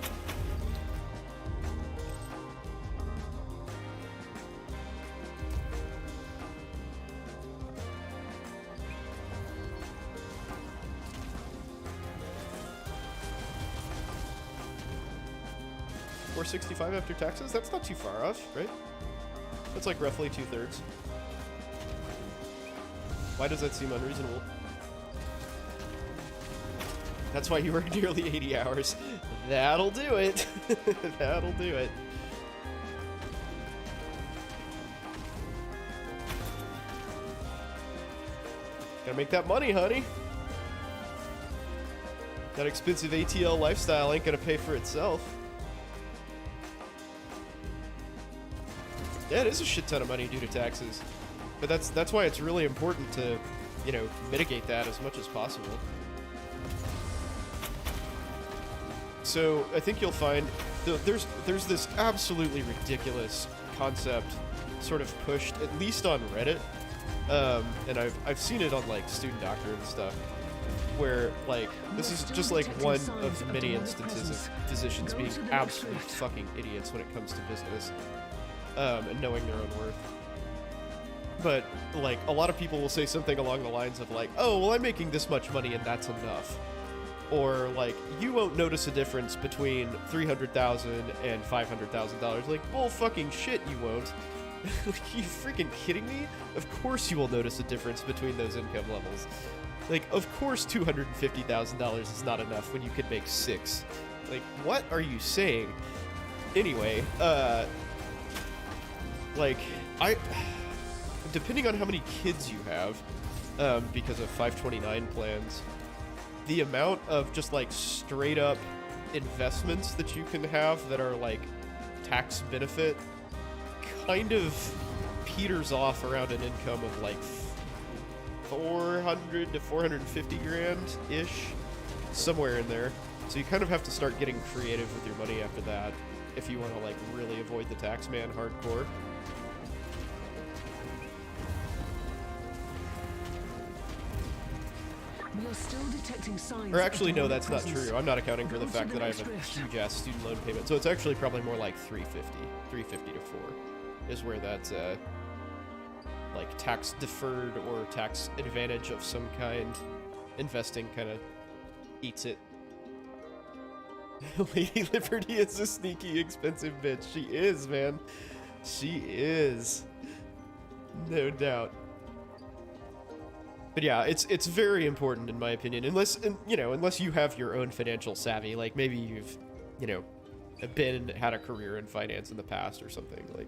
$465 after taxes? That's not too far off, right? That's like roughly 2/3. Why does that seem unreasonable? That's why you work nearly 80 hours. That'll do it. That'll do it. Gotta make that money, honey. That expensive ATL lifestyle ain't gonna pay for itself. Yeah, it is a shit ton of money due to taxes. But that's why it's really important to, you know, mitigate that as much as possible. So I think you'll find there's this absolutely ridiculous concept sort of pushed, at least on Reddit, and I've seen it on like Student Doctor and stuff, where like this is just like one of many instances of physicians being absolute fucking idiots when it comes to business, and knowing their own worth. But like a lot of people will say something along the lines of like, oh well, I'm making this much money and that's enough. Or like, you won't notice a difference between $300,000 and $500,000. Like, bull fucking shit, you won't. Like, you freaking kidding me? Of course you will notice a difference between those income levels. Like, of course $250,000 is not enough when you could make 6. Like, what are you saying? Anyway, like, depending on how many kids you have, because of 529 plans, the amount of just like straight up investments that you can have that are like tax benefit kind of peters off around an income of like 400 to 450 grand ish, somewhere in there. So you kind of have to start getting creative with your money after that if you want to like really avoid the tax man hardcore. We are still detecting signs. Or actually, no, that's not true. I'm not accounting for the fact that I have a huge-ass student loan payment. So it's actually probably more like 350 to 4 is where that, like, tax deferred or tax advantage of some kind investing kind of eats it. Lady Liberty is a sneaky, expensive bitch. She is, man. She is. No doubt. But yeah, it's very important in my opinion, unless you have your own financial savvy, like maybe you've, you know, had a career in finance in the past or something, like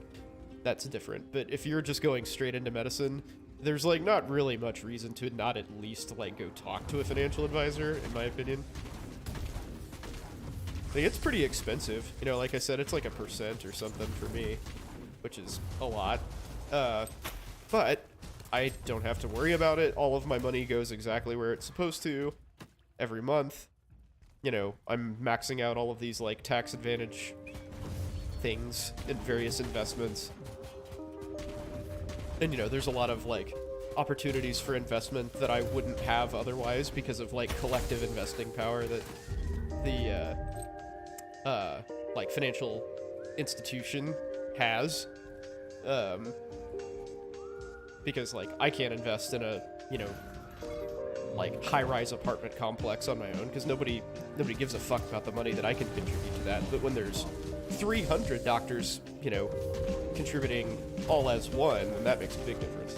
that's different. But if you're just going straight into medicine, there's like not really much reason to not at least like go talk to a financial advisor, in my opinion. Like, it's pretty expensive, you know, like I said, it's like 1% or something for me, which is a lot. But I don't have to worry about it. All of my money goes exactly where it's supposed to every month. You know, I'm maxing out all of these, like, tax advantage things in various investments. And, you know, there's a lot of, like, opportunities for investment that I wouldn't have otherwise because of, like, collective investing power that the, like, financial institution has. Because, like, I can't invest in a, you know, like, high-rise apartment complex on my own, because nobody gives a fuck about the money that I can contribute to that. But when there's 300 doctors, you know, contributing all as one, then that makes a big difference.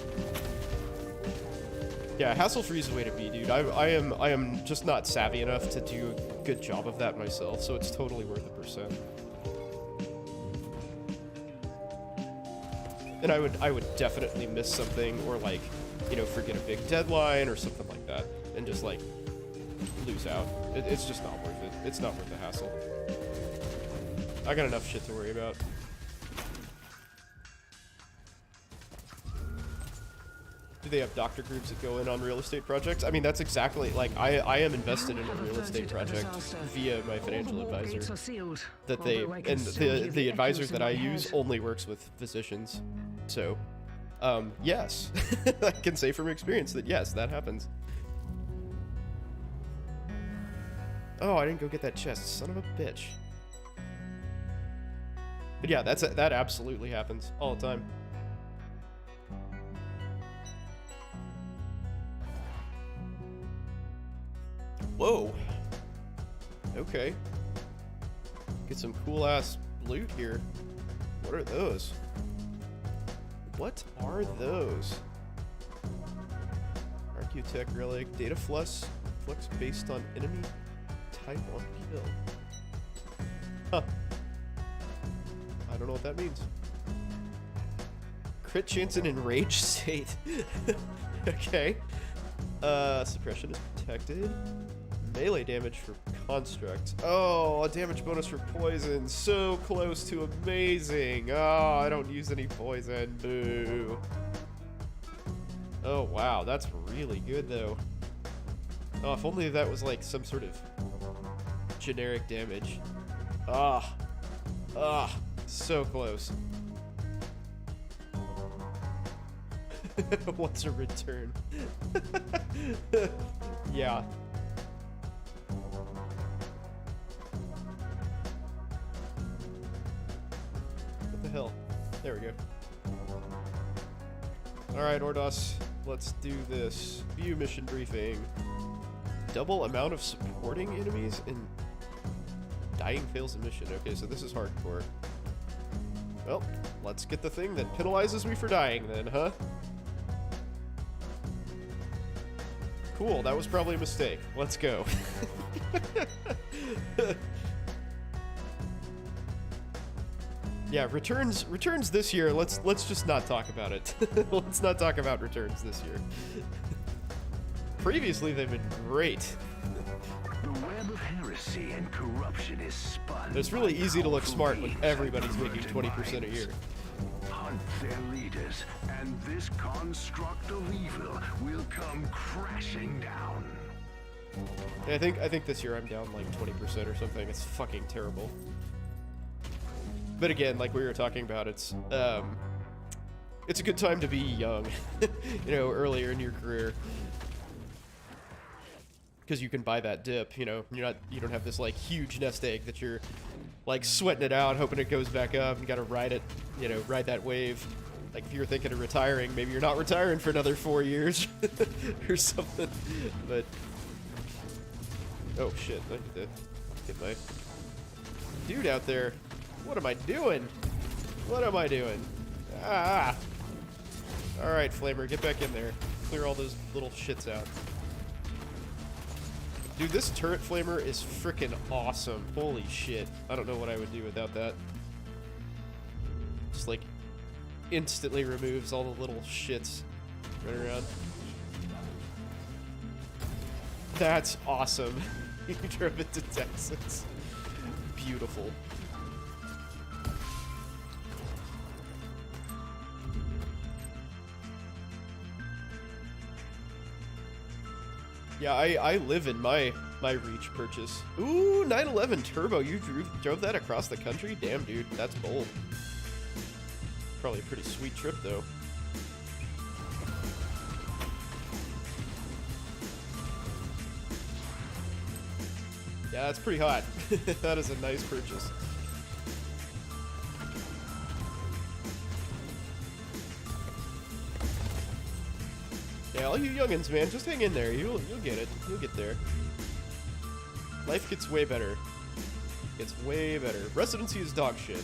Yeah, hassle-free is the way to be, dude. I am just not savvy enough to do a good job of that myself, so it's totally worth %. And I would definitely miss something, or like, you know, forget a big deadline or something like that, and just like lose out. It's just not worth it. It's not worth the hassle. I got enough shit to worry about. Do they have doctor groups that go in on real estate projects? I mean, that's exactly, like, I am invested in a real estate project via my financial advisor. That they, and the advisor that I use only works with physicians. So, yes. I can say from experience that yes, that happens. Oh, I didn't go get that chest, son of a bitch. But yeah, that absolutely happens all the time. Whoa. Okay. Get some cool ass loot here. What are those? What are those? Architect relic, data flux based on enemy type on kill. Huh. I don't know what that means. Crit chance in enraged state. Okay. Suppression is protected. Melee damage for construct. Oh, a damage bonus for poison. So close to amazing. Oh, I don't use any poison. Boo. Oh, wow. That's really good, though. Oh, if only that was like some sort of generic damage. Ah. Ah. So close. What's a return? Yeah. What the hell? There we go. Alright, Ordos. Let's do this. View mission briefing. Double amount of supporting enemies in dying fails a mission. Okay, so this is hardcore. Well, let's get the thing that penalizes me for dying then, huh? Cool, that was probably a mistake. Let's go. Yeah, returns this year. Let's just not talk about it. Let's not talk about returns this year. Previously, they've been great. The web of heresy and corruption is spun. It's really easy to look smart when everybody's making 20% a year. Hunt their leaders, and this construct of evil will come crashing down. Yeah, I think this year I'm down like 20% or something. It's fucking terrible. But again, like we were talking about, it's a good time to be young, you know, earlier in your career. Because you can buy that dip, you know, you don't have this like huge nest egg that you're like sweating it out, hoping it goes back up. You gotta ride it, you know, ride that wave. Like if you're thinking of retiring, maybe you're not retiring for another 4 years or something. But oh shit, I need to get my dude out there. What am I doing? What am I doing? Ah! All right, Flamer, get back in there. Clear all those little shits out. Dude, this turret flamer is freaking awesome. Holy shit. I don't know what I would do without that. Just like instantly removes all the little shits running around. That's awesome. You drove it to Texas. Beautiful. Yeah, I live in my Reach purchase. Ooh, 911 Turbo. You drove that across the country? Damn, dude, that's bold. Probably a pretty sweet trip, though. Yeah, that's pretty hot. That is a nice purchase. Yeah, all you youngins, man, just hang in there. You'll get it. You'll get there. Life gets way better. Gets way better. Residency is dog shit.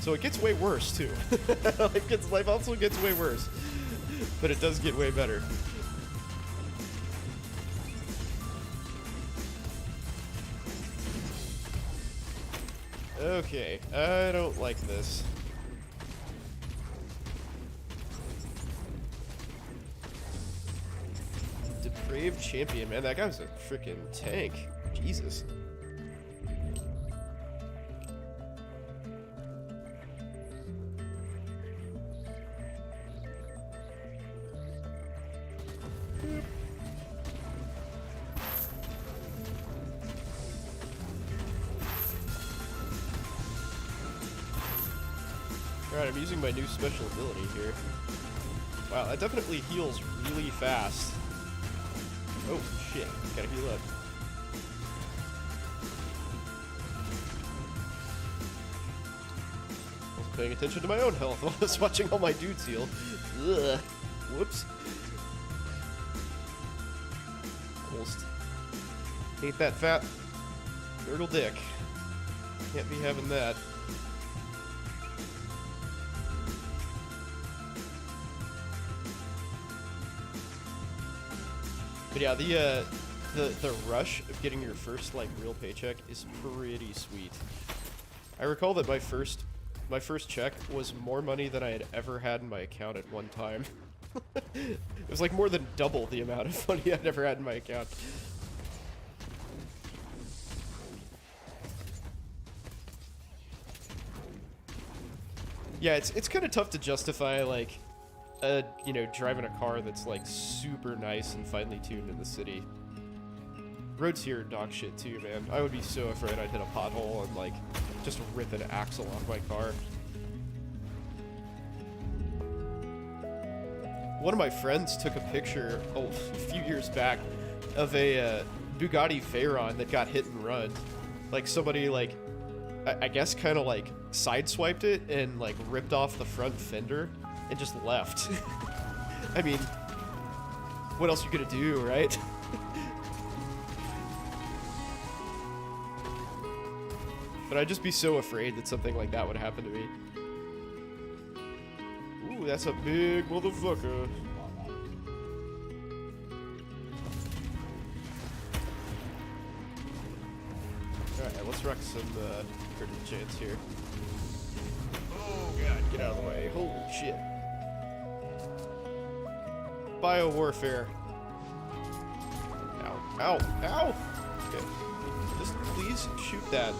So it gets way worse, too. Life also gets way worse. But it does get way better. Okay, I don't like this. Depraved champion, man. That guy was a freaking tank. Jesus. Alright, I'm using my new special ability here. Wow, that definitely heals really fast. Oh, shit. Gotta heal up. I was paying attention to my own health while I was watching all my dudes heal. Ugh. Whoops. Almost. Hate that fat turtle dick. Can't be having that. But yeah, the rush of getting your first like real paycheck is pretty sweet. I recall that my first check was more money than I had ever had in my account at one time. It was like more than double the amount of money I'd ever had in my account. Yeah, it's kind of tough to justify like you know, driving a car that's like super nice and finely tuned in the city. Roads here are dog shit too, man. I would be so afraid I'd hit a pothole and like just rip an axle off my car. One of my friends took a picture a few years back of a Bugatti Veyron that got hit and run. Like somebody like, I guess kind of like sideswiped it and like ripped off the front fender and just left. I mean, what else are you gonna do, right? But I'd just be so afraid that something like that would happen to me. Ooh, that's a big motherfucker. Alright, let's rock some critical chance here. Oh god, get out of the way. Holy shit. Biowarfare. Ow, ow, ow! Okay. Just please shoot that.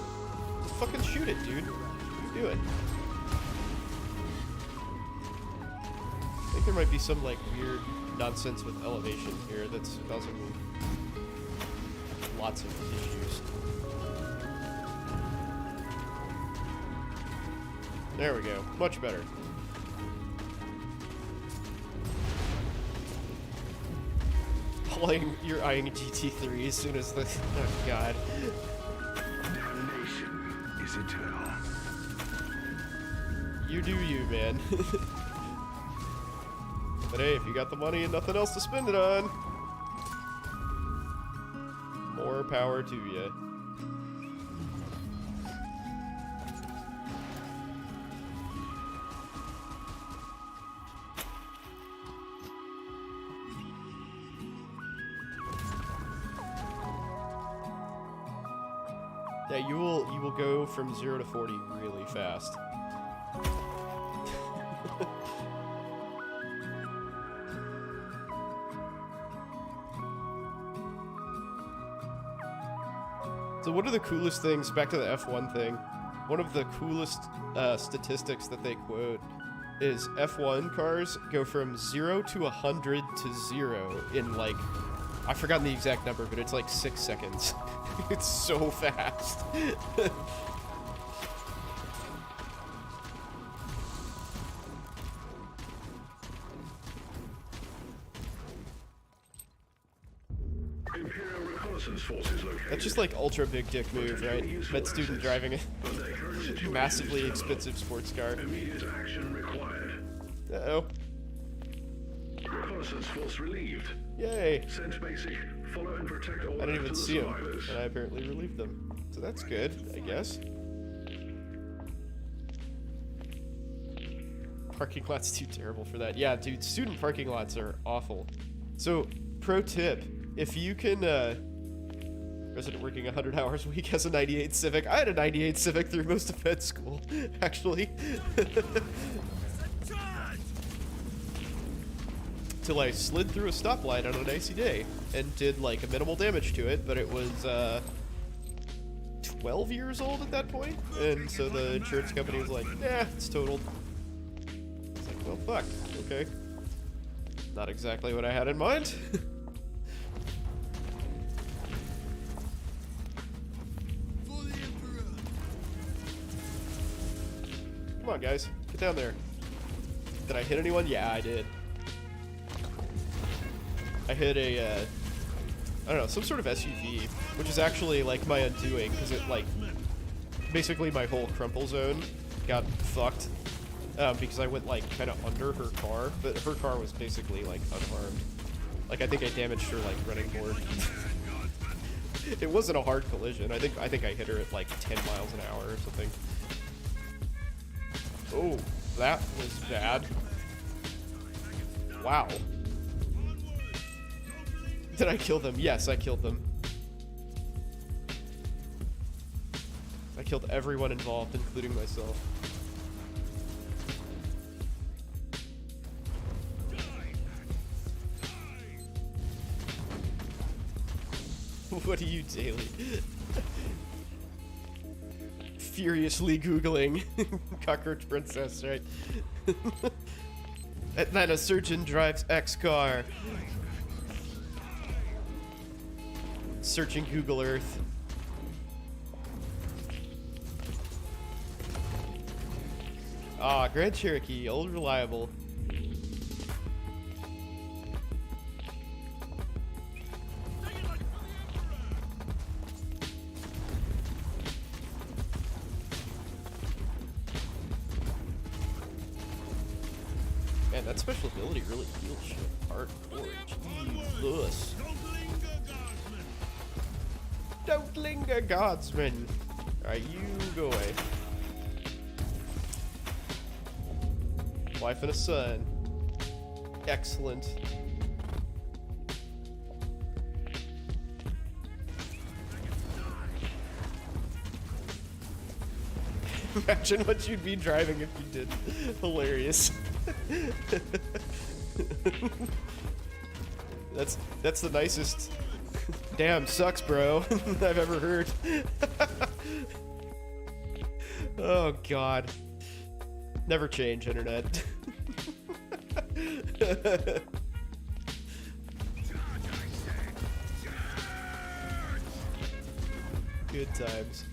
Just fucking shoot it, dude. Do it. I think there might be some like weird nonsense with elevation here that's causing me lots of issues. There we go. Much better. You're eyeing GT3 as soon as the... Oh, God. Damnation is eternal. You do you, man. But hey, if you got the money and nothing else to spend it on, more power to you. Yeah, you will go from 0 to 40 really fast. So one of the coolest things, back to the F1 thing, one of the coolest statistics that they quote is F1 cars go from 0 to 100 to 0 in like, I've forgotten the exact number, but it's like 6 seconds. It's so fast. Imperial reconnaissance forces located. That's just like ultra big dick move, right? Med student driving a massively expensive sports car. Immediate action required. Uh-oh. Reconnaissance force relieved. Yay. Send basic. Follow and protect all I didn't even the see them, survivors. and I apparently relieved them. So that's good, I guess. Parking lots too terrible for that. Yeah, dude, student parking lots are awful. So, pro tip, if you can, Resident working 100 hours a week has a 98 Civic. I had a 98 Civic through most of med school, actually. Till I slid through a stoplight on an icy day and did like a minimal damage to it, but it was 12 years old at that point, and so the insurance company was like, "Nah, it's totaled." It's like, well, fuck. Okay, not exactly what I had in mind. Come on, guys, get down there. Did I hit anyone? Yeah, I did. I hit a, I don't know, some sort of SUV, which is actually, like, my undoing, because it, like, basically my whole crumple zone got fucked, because I went, like, kind of under her car, but her car was basically, like, unharmed. Like, I think I damaged her, like, running board. It wasn't a hard collision. I think I hit her at, like, 10 miles an hour or something. Oh, that was bad. Wow. Did I kill them? Yes, I killed them. I killed everyone involved, including myself. What do you daily? Furiously Googling Cockroach Princess, right? Atlanta surgeon drives X car. Searching Google Earth. Ah, Grand Cherokee, old reliable. Man, that special ability really feels shit hardcore. Jesus. Don't linger, guardsman. Alright, you go away. Wife and a son. Excellent. Imagine what you'd be driving if you did. Hilarious. That's the nicest. Damn, sucks, bro. I've ever heard. Oh god. Never change, internet. Good times.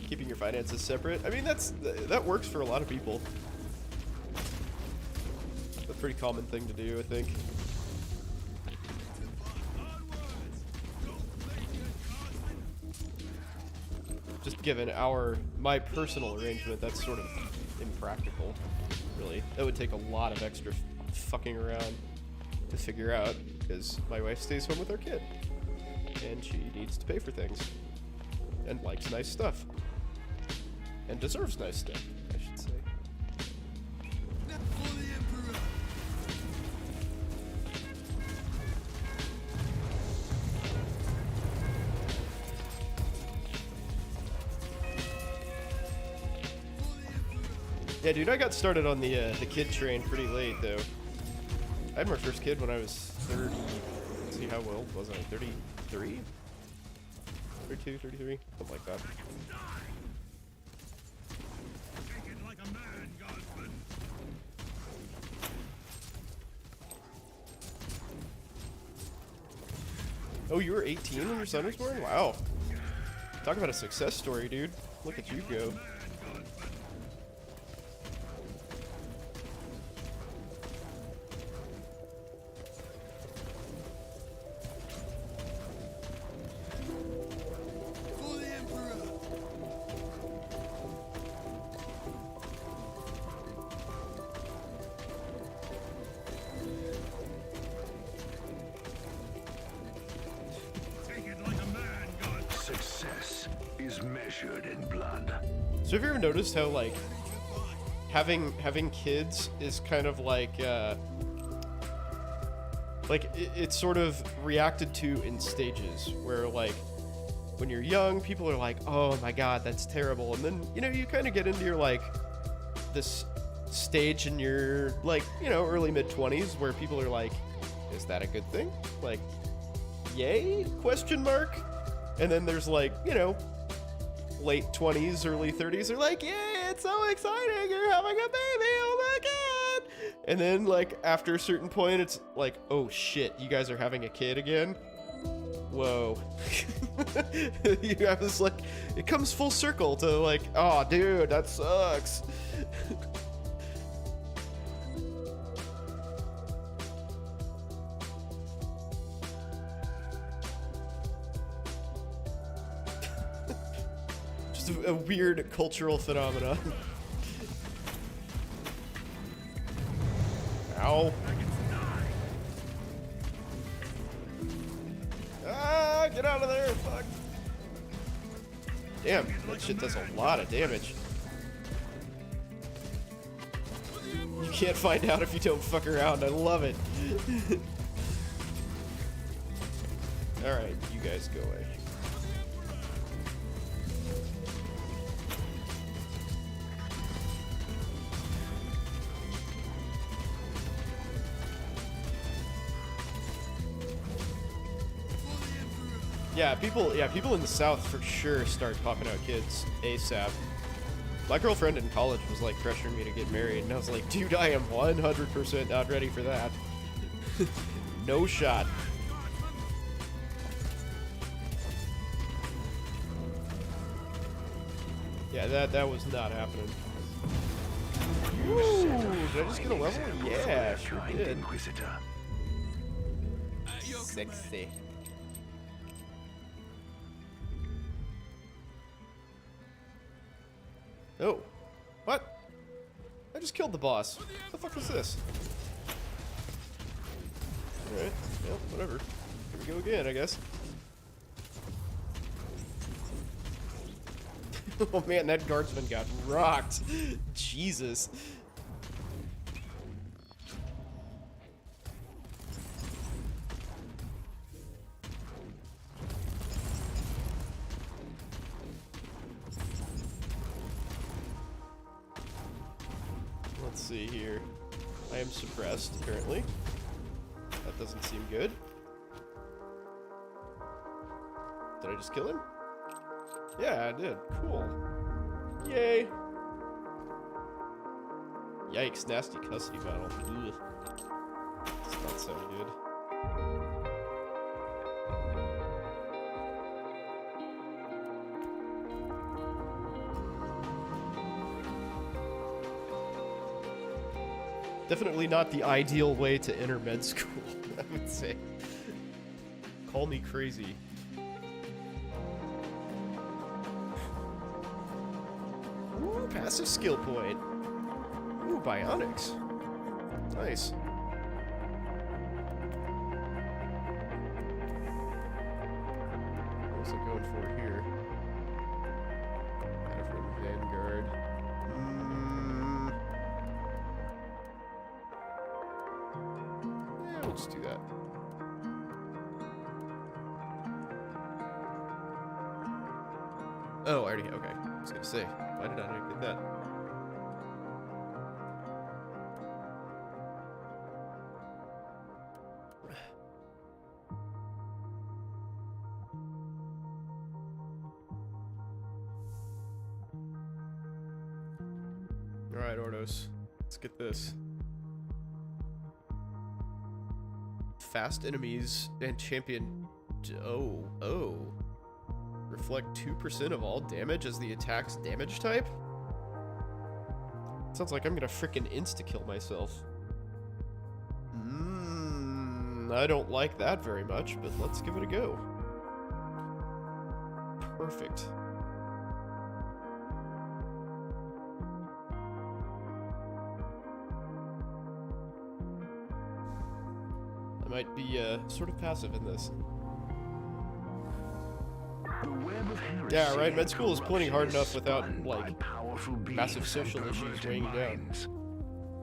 Keeping your finances separate. I mean, that works for a lot of people. It's a pretty common thing to do, I think. Just given my personal arrangement, that's sort of impractical, really. That would take a lot of extra fucking around to figure out, because my wife stays home with our kid, and she needs to pay for things, and likes nice stuff. And deserves nice stuff, I should say. Yeah, dude, I got started on the kid train pretty late, though. I had my first kid when I was 30. Let's see, how old was I? 33? 32, 33? Something like that. Oh, you were 18 when your son was born? Wow. Talk about a success story, dude. Look at you go. Success is measured in blood. So have you ever noticed how like having kids is kind of like it's sort of reacted to in stages where like when you're young, people are like, oh my god, that's terrible. And then, you know, you kind of get into your like this stage in your like, you know, early mid-20s where people are like, is that a good thing? Like, yay? Question mark. And then there's like, you know, late 20s, early 30s are like, yay, it's so exciting, you're having a baby, oh my god. And then like after a certain point, it's like, oh shit, you guys are having a kid again? Whoa. You have this like, it comes full circle to like, oh dude, that sucks. Just a weird cultural phenomenon. Ow. Ah, get out of there, fuck. Damn, that shit does a lot of damage. You can't find out if you don't fuck around, I love it. Alright, you guys go away. Yeah, people in the South for sure start popping out kids ASAP. My girlfriend in college was like pressuring me to get married, and I was like, dude, I am 100% not ready for that. No shot. Yeah, that was not happening. Ooh, did I just get a level? Yeah, sure did. Inquisitor. Sexy. Oh. What? I just killed the boss. What the fuck was this? Alright. Well, whatever. Here we go again, I guess. Oh man, that guardsman got rocked. Jesus. Let's see here. I am suppressed, apparently. That doesn't seem good. Did I just kill him? Yeah, I did. Cool. Yay. Yikes, nasty custody battle. Ugh. Does not sound good. Definitely not the ideal way to enter med school, I would say. Call me crazy. Ooh, passive skill point. Ooh, bionics. Nice. What's it going for here? Battlefield Vanguard. Yeah, we'll just do that. Oh, I already, okay. I was gonna say, why did I not get that? Alright, Ordos. Let's get this. Fast enemies and champion... Oh. Reflect 2% of all damage as the attack's damage type? Sounds like I'm gonna frickin' insta-kill myself. I don't like that very much, but let's give it a go. Perfect. I might be sort of passive in this. The web Yeah, right, med school is plenty hard enough without, like, massive social issues weighing you down.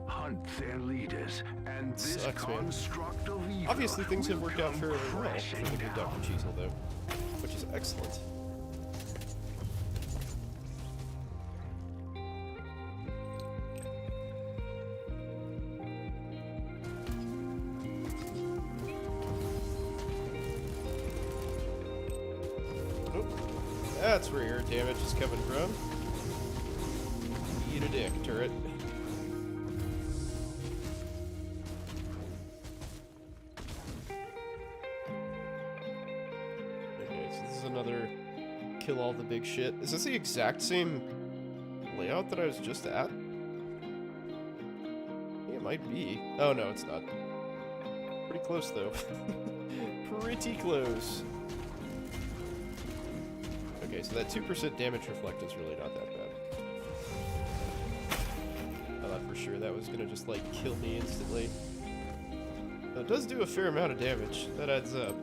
Hunt their leaders, and this Sucks, man. construct of evil Obviously, things have worked out will fairly come well crashing for the good down. Dr. Cheezel, though, which is excellent. Nope. That's where your damage is coming from. Eat a dick, turret. Okay, so this is another kill all the big shit. Is this the exact same layout that I was just at? Yeah, it might be. Oh no, it's not. Pretty close though. Pretty close. Okay, so that 2% damage reflect is really not that bad. I thought for sure that was gonna just like kill me instantly. Though it does do a fair amount of damage. That adds up.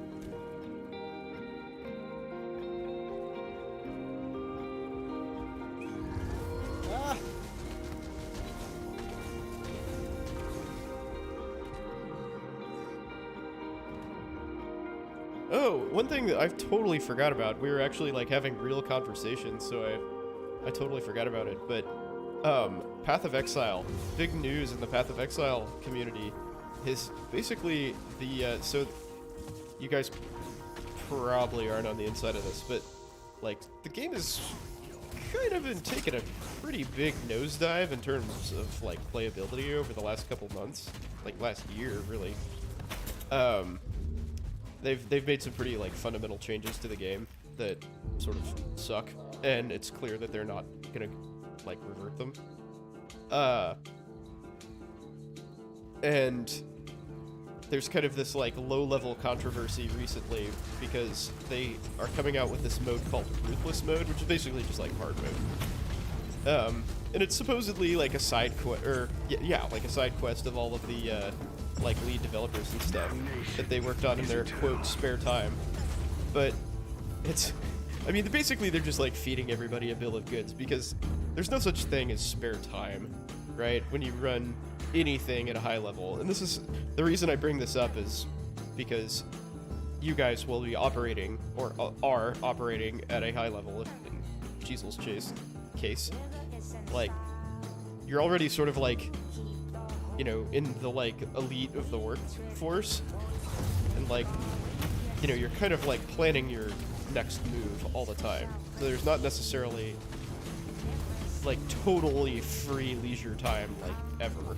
Ah! Oh, one thing that I've totally forgot about. We were actually like having real conversations, so I totally forgot about it. But Path of Exile, big news in the Path of Exile community is basically the so you guys probably aren't on the inside of this, but like the game is kind of been taking a pretty big nosedive in terms of like playability over the last couple months, like last year really. They've made some pretty like fundamental changes to the game that sort of suck, and it's clear that they're not gonna like revert them. And there's kind of this like low-level controversy recently because they are coming out with this mode called Ruthless Mode, which is basically just like hard mode. And it's supposedly like a side quest, or yeah, like a side quest of all of the like lead developers and stuff that they worked on in their quote spare time. But it's, I mean, basically they're just like feeding everybody a bill of goods because there's no such thing as spare time, right? When you run anything at a high level. And this is the reason I bring this up is because you guys will be operating or are operating at a high level in Cheezel's case. Like, you're already sort of like, you know, in the like elite of the workforce, and like, you know, you're kind of like planning your next move all the time. So there's not necessarily like totally free leisure time like ever.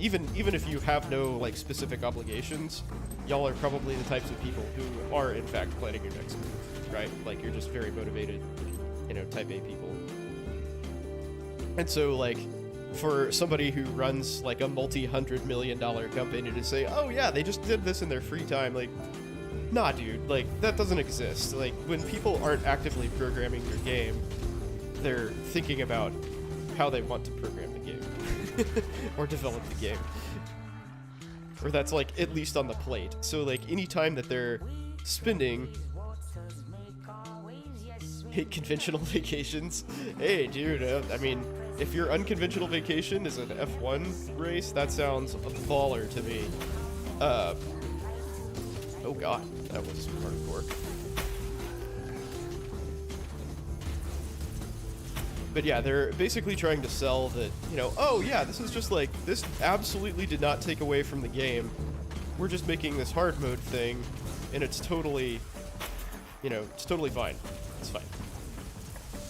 Even if you have no like specific obligations, y'all are probably the types of people who are in fact planning your next move, right? Like you're just very motivated, you know, type A people. And so like for somebody who runs like a multi-$100 million company to say, oh yeah, they just did this in their free time, like, nah dude, like that doesn't exist. Like when people aren't actively programming your game, they're thinking about how they want to program the game or develop the game, or that's like at least on the plate. So like any time that they're spending conventional vacations, hey dude, I mean, if your unconventional vacation is an F1 race, that sounds baller to me. Oh god, that was hardcore. But yeah, they're basically trying to sell that, you know, oh yeah, this is just like, this absolutely did not take away from the game. We're just making this hard mode thing, and it's totally, you know, it's totally fine. It's fine.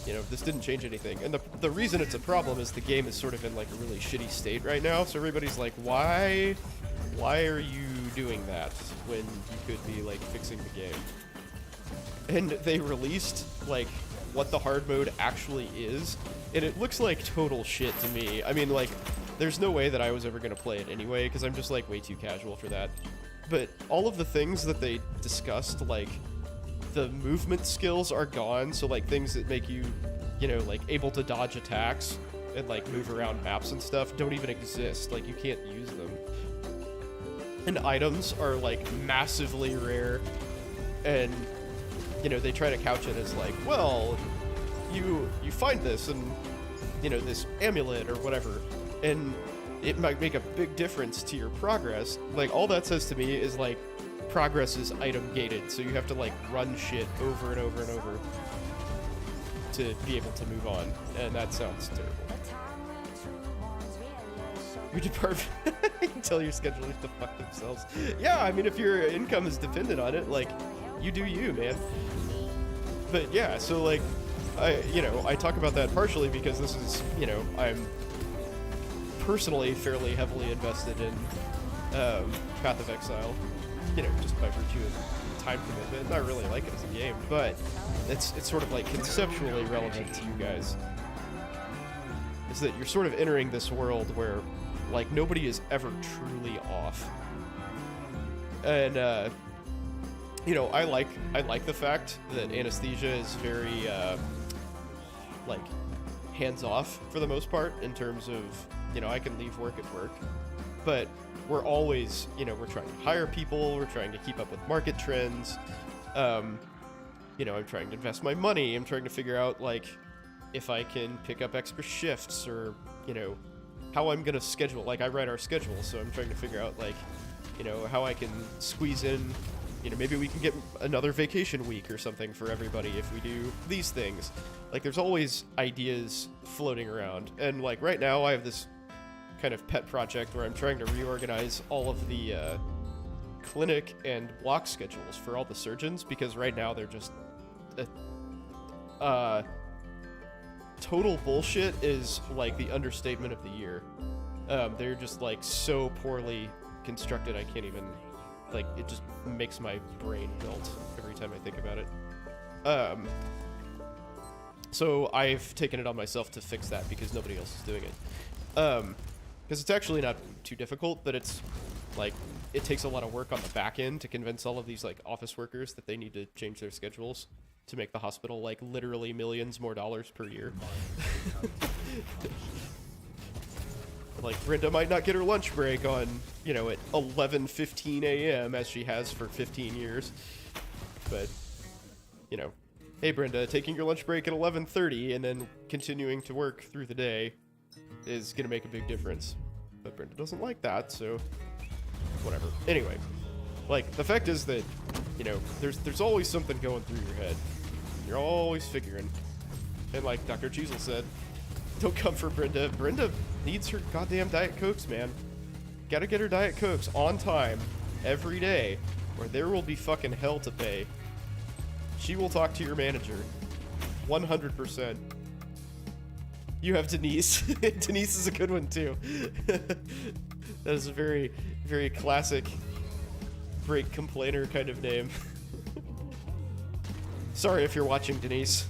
You know, this didn't change anything. And the reason it's a problem is the game is sort of in like a really shitty state right now, so everybody's like, why are you doing that when you could be like fixing the game? And they released like what the hard mode actually is, and it looks like total shit to me. I mean, like, there's no way that I was ever gonna play it anyway, because I'm just like way too casual for that. But all of the things that they discussed, like, the movement skills are gone, so like things that make you, you know, like able to dodge attacks and like move around maps and stuff don't even exist. Like you can't use them. And items are like massively rare, and you know, they try to couch it as like, well, you find this and, you know, this amulet or whatever, and it might make a big difference to your progress. Like, all that says to me is like progress is item gated, so you have to like run shit over and over and over to be able to move on, and that sounds terrible. Your department you can tell your schedulers to fuck themselves. Yeah, I mean, if your income is dependent on it, like, you do you, man. But yeah, so like, I talk about that partially because this is, you know, I'm personally fairly heavily invested in Path of Exile, you know, just by virtue of time commitment. I really like it as a game, but it's sort of like conceptually relevant to you guys. Is that you're sort of entering this world where, like, nobody is ever truly off. And, you know, I like the fact that anesthesia is very, like, hands-off for the most part in terms of, you know, I can leave work at work. But we're always, you know, we're trying to hire people, we're trying to keep up with market trends. You know, I'm trying to invest my money, I'm trying to figure out, like, if I can pick up extra shifts or, you know, how I'm gonna schedule. Like, I write our schedule, so I'm trying to figure out, like, you know, how I can squeeze in, you know, maybe we can get another vacation week or something for everybody if we do these things. Like, there's always ideas floating around. And, like, right now I have this kind of pet project where I'm trying to reorganize all of the clinic and block schedules for all the surgeons, because right now they're just total bullshit is like the understatement of the year. They're just like so poorly constructed, I can't even, like, it just makes my brain melt every time I think about it. So I've taken it on myself to fix that because nobody else is doing it. Because it's actually not too difficult, but it's like, it takes a lot of work on the back end to convince all of these like office workers that they need to change their schedules to make the hospital like literally millions more dollars per year. Like, Brenda might not get her lunch break on, you know, at 11:15 a.m. as she has for 15 years. But, you know, hey Brenda, taking your lunch break at 11:30 and then continuing to work through the day is gonna make a big difference. But Brenda doesn't like that, so whatever. Anyway, like, the fact is that, you know, there's always something going through your head. You're always figuring. And like Dr. Cheezel said, don't come for Brenda. Brenda needs her goddamn Diet Cokes, man. Gotta get her Diet Cokes on time every day, or there will be fucking hell to pay. She will talk to your manager. 100%. You have Denise. Denise is a good one, too. That is a very, very classic break complainer kind of name. Sorry if you're watching, Denise.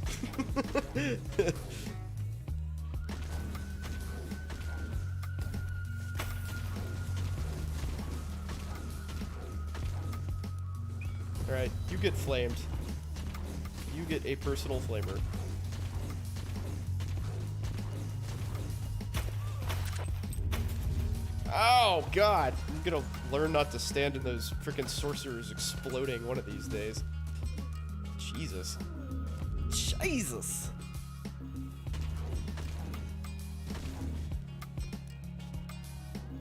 Alright, you get flamed. You get a personal flamer. Oh, God! I'm gonna learn not to stand in those frickin' sorcerers exploding one of these days. Jesus. Jesus!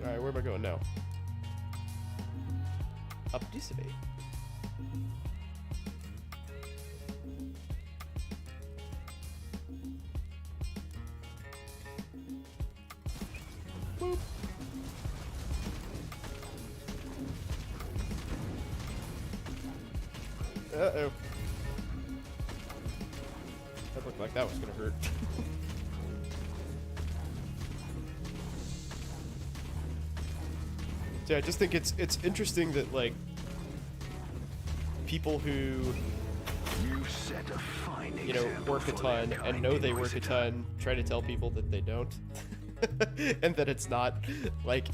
Alright, where am I going now? Up this way. Boop. Uh-oh. That looked like that was gonna hurt. So I just think it's interesting that, like, people who, You set a fine you know, example work a for ton and mankind, know they work a Inquisitor. ton try to tell people that they don't. And that it's not, like,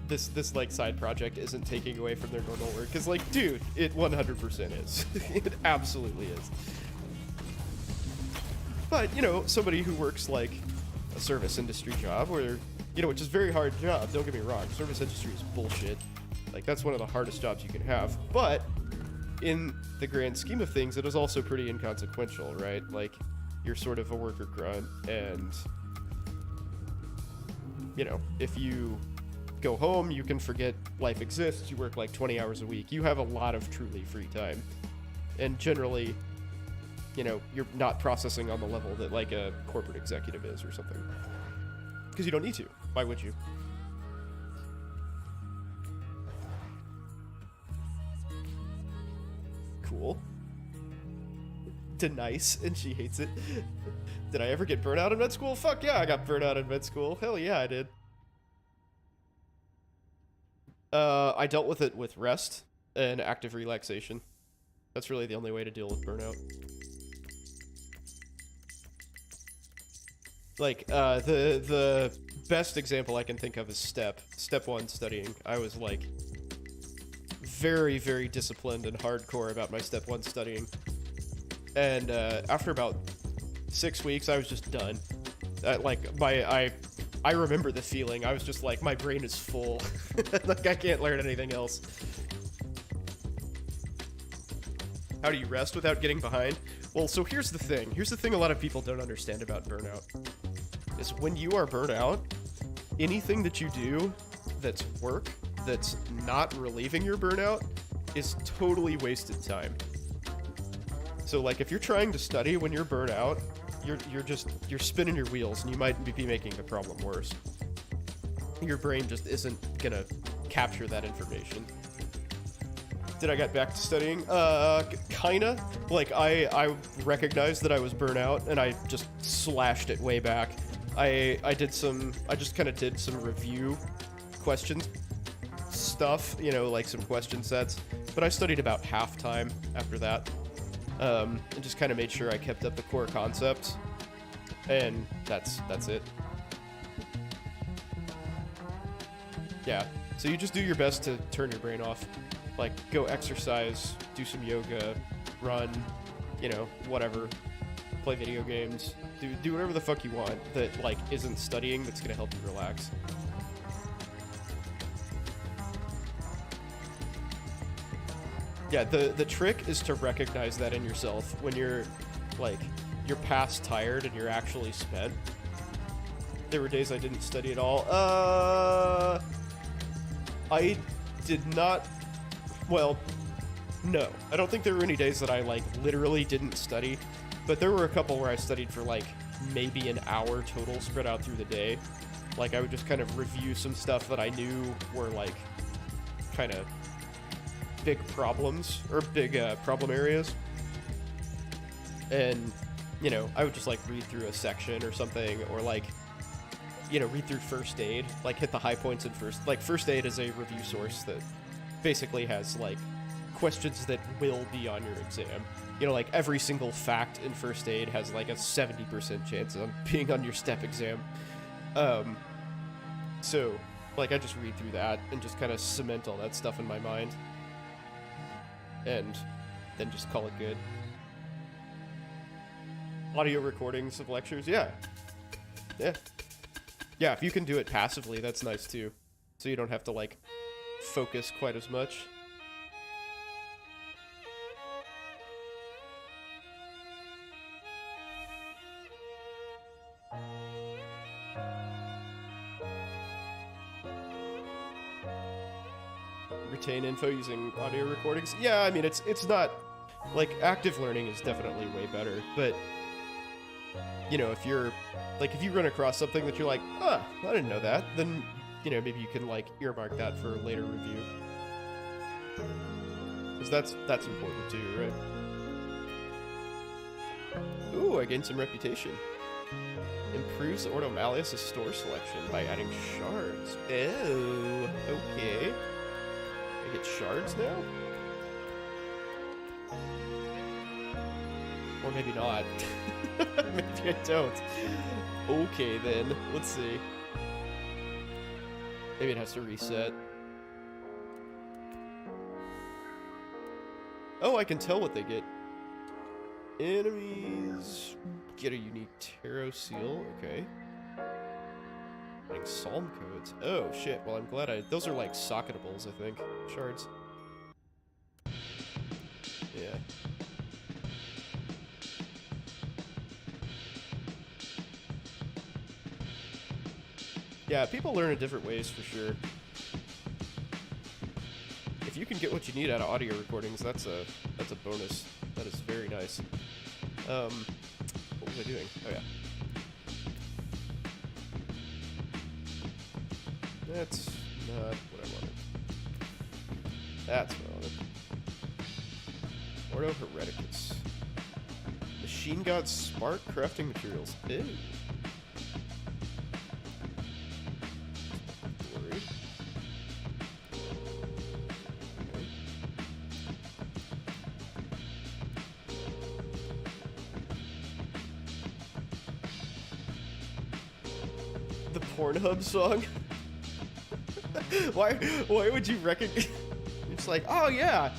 this like side project isn't taking away from their normal work. Because, like, dude, it 100% is. It absolutely is. But, you know, somebody who works like a service industry job where, you know, which is a very hard job, don't get me wrong, service industry is bullshit. Like, that's one of the hardest jobs you can have. But in the grand scheme of things, it is also pretty inconsequential, right? Like, you're sort of a worker grunt, and, you know, if you go home, you can forget life exists, you work like 20 hours a week, you have a lot of truly free time. And generally, you know, you're not processing on the level that like a corporate executive is or something. Because you don't need to. Why would you? Cool. Nice, and she hates it. Did I ever get burnt out in med school? Fuck yeah, I got burnt out in med school. Hell yeah, I did. I dealt with it with rest and active relaxation. That's really the only way to deal with burnout. Like, the best example I can think of is Step 1 studying. I was, like, very, very disciplined and hardcore about my Step 1 studying. And, after about 6 weeks, I was just done. I remember the feeling. I was just like, my brain is full. Like, I can't learn anything else. How do you rest without getting behind? Well, so here's the thing. Here's the thing a lot of people don't understand about burnout. Is when you are burnt out, anything that you do that's work, that's not relieving your burnout, is totally wasted time. So, like, if you're trying to study when you're burnt out, you're spinning your wheels, and you might be making the problem worse. Your brain just isn't gonna capture that information. Did I get back to studying? Kinda. Like, I recognized that I was burnt out, and I just slashed it way back. I just kind of did some review questions stuff, you know, like some question sets, but I studied about half time after that. And just kind of made sure I kept up the core concepts, and that's it. Yeah, so you just do your best to turn your brain off. Like, go exercise, do some yoga, run, you know, whatever. Play video games, do whatever the fuck you want that, like, isn't studying that's gonna help you relax. Yeah, the trick is to recognize that in yourself when you're, like, you're past tired and you're actually spent. There were days I didn't study at all. I did not, well, no. I don't think there were any days that I, like, literally didn't study, but there were a couple where I studied for, like, maybe an hour total spread out through the day. Like, I would just kind of review some stuff that I knew were, like, kind of big problems, or big problem areas. And, you know, I would just, like, read through a section or something, or, like, you know, read through first aid, like, hit the high points in first aid is a review source that basically has, like, questions that will be on your exam. You know, like, every single fact in first aid has, like, a 70% chance of being on your step exam. So, like, I just read through that and just kind of cement all that stuff in my mind. And then just call it good. Audio recordings of lectures, yeah. Yeah. Yeah, if you can do it passively, that's nice too. So you don't have to, like, focus quite as much. Retain info using audio recordings. Yeah, I mean, it's not, like, active learning is definitely way better, but, you know, if you're, like, if you run across something that you're like, I didn't know that, then, you know, maybe you can, like, earmark that for later review. Because that's important too, right? Ooh, I gained some reputation. Improves Ordo Malleus' store selection by adding shards. Oh, okay. I get shards now? Or maybe not. Maybe I don't. Okay then, let's see. Maybe it has to reset. Oh, I can tell what they get. Enemies get a unique tarot seal. Okay. Getting psalm codes. Oh shit. Well, I'm glad those are like socketables, I think. Shards. Yeah, people learn in different ways for sure. If you can get what you need out of audio recordings, that's a bonus. That is very nice. What was I doing? Oh yeah. That's not what I wanted. That's what I wanted. Ordo Hereticus. Machine God Spark crafting materials. Ew. Worry. Okay. The Pornhub song? Why would you recognize? You're just like, oh yeah,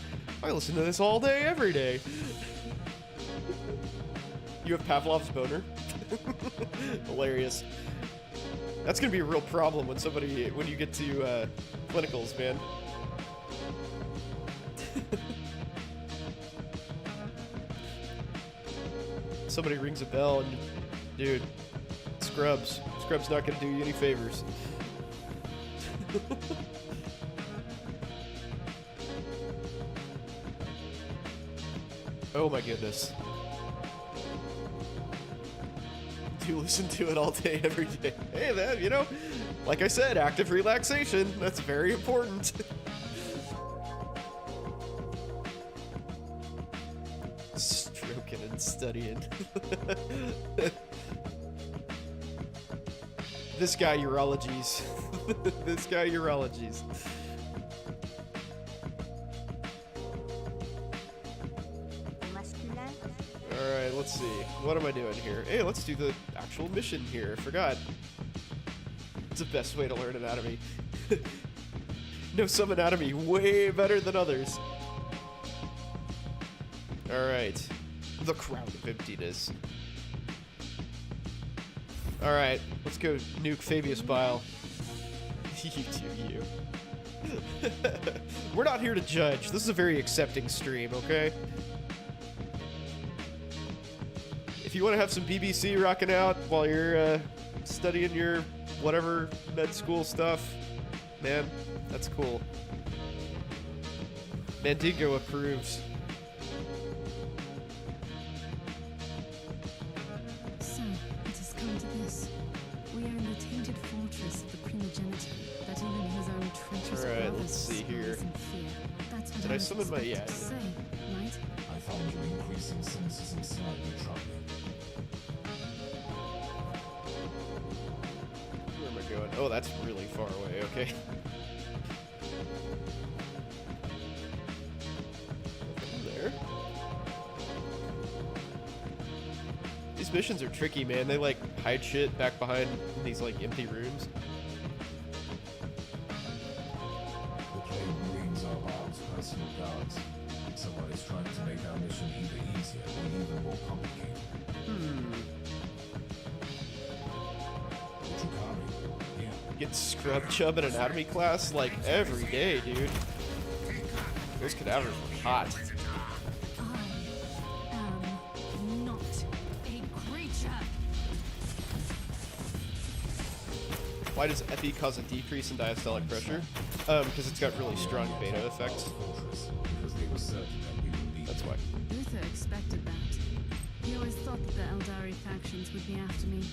I listen to this all day, every day. You have Pavlov's boner? Hilarious. That's gonna be a real problem when you get to clinicals, man. Somebody rings a bell and, dude, Scrub's not gonna do you any favors. Oh my goodness. Do listen to it all day, every day. Hey man, you know, like I said, active relaxation, that's very important. Stroking and studying. This guy urologies. This guy urologies. Alright, let's see. What am I doing here? Hey, let's do the actual mission here. I forgot. It's the best way to learn anatomy. Know some anatomy way better than others. Alright. The Crown of Emptiness. Alright, let's go nuke Fabius Bile. You do you. We're not here to judge. This is a very accepting stream, okay? If you want to have some BBC rocking out while you're studying your whatever med school stuff, man, that's cool. Mandigo approves. So, it has come to this. We are in the tainted fortress of the primogenitor that even his own treacherous Alright, brothers let's see here. despise and fear. That's what Did I summon my... expected yeah. to say, right? I found your increasing cynicism slightly troubling. Where am I going? Oh, that's really far away, okay. Nothing there. These missions are tricky, man. They like hide shit back behind these like empty rooms. The Plague Marines are Baal's personal guards. Someone is trying to make our mission either easier or even more complicated. The Drukhari, yeah. Get scrub chub in anatomy class like every day, dude. Those cadavers were hot. I am not a creature. Why does Epi cause a decrease in diastolic pressure? Because it's got really strong beta effects. Fortress, because they were certain that we would be. That's why. Uther expected that. He always thought that the Eldari factions would be after me.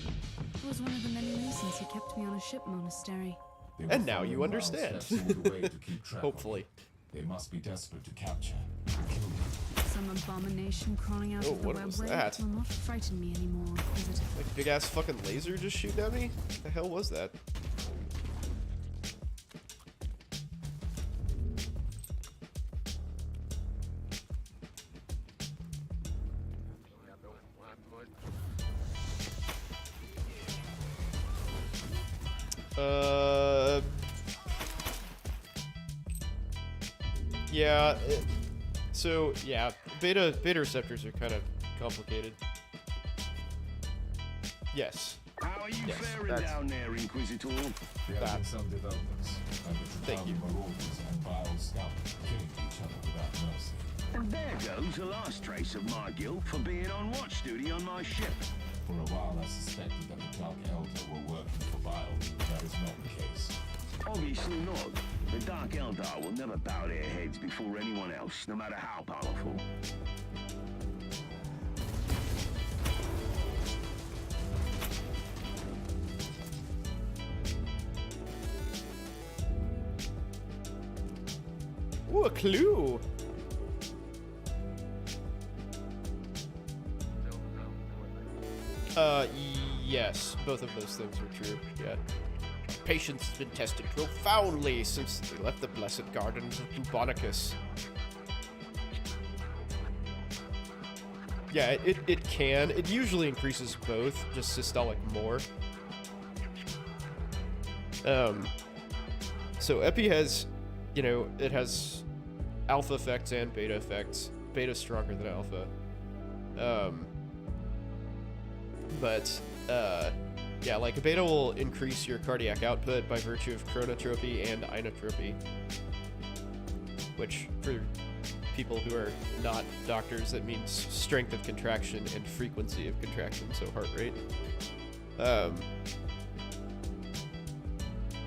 It was one of the many reasons he kept me on a ship monastery. They were And now following you Baal's understand. steps all the way to keep track of Hopefully. you. They must be desperate to capture and kill you. Some abomination crawling out Oh, of the what was webway that? will not frighten me anymore, Inquisitor. Like big ass fucking laser just shooting at me? What the hell was that? Yeah, so yeah, beta receptors are kind of complicated. Yes. How are you Yes, faring that's- down there, Inquisitor? There have been some developments, and the Thank you. Drukhari marauders and Baal's scouts killing each other without mercy. And there goes the last trace of my guilt for being on watch duty on my ship. For a while, I suspected that the Dark Elder were working for Bile. That is not the case. Obviously not. The Dark Eldar will never bow their heads before anyone else, no matter how powerful. Ooh, a clue. Yes, both of those things are true. Yeah. Patience has been tested profoundly since they left the blessed gardens of Bubonicus. Yeah, it can. It usually increases both, just systolic more. So Epi has, you know, it has alpha effects and beta effects. Beta's stronger than alpha. Yeah, like a beta will increase your cardiac output by virtue of chronotropy and inotropy. Which, for people who are not doctors, that means strength of contraction and frequency of contraction, so heart rate. And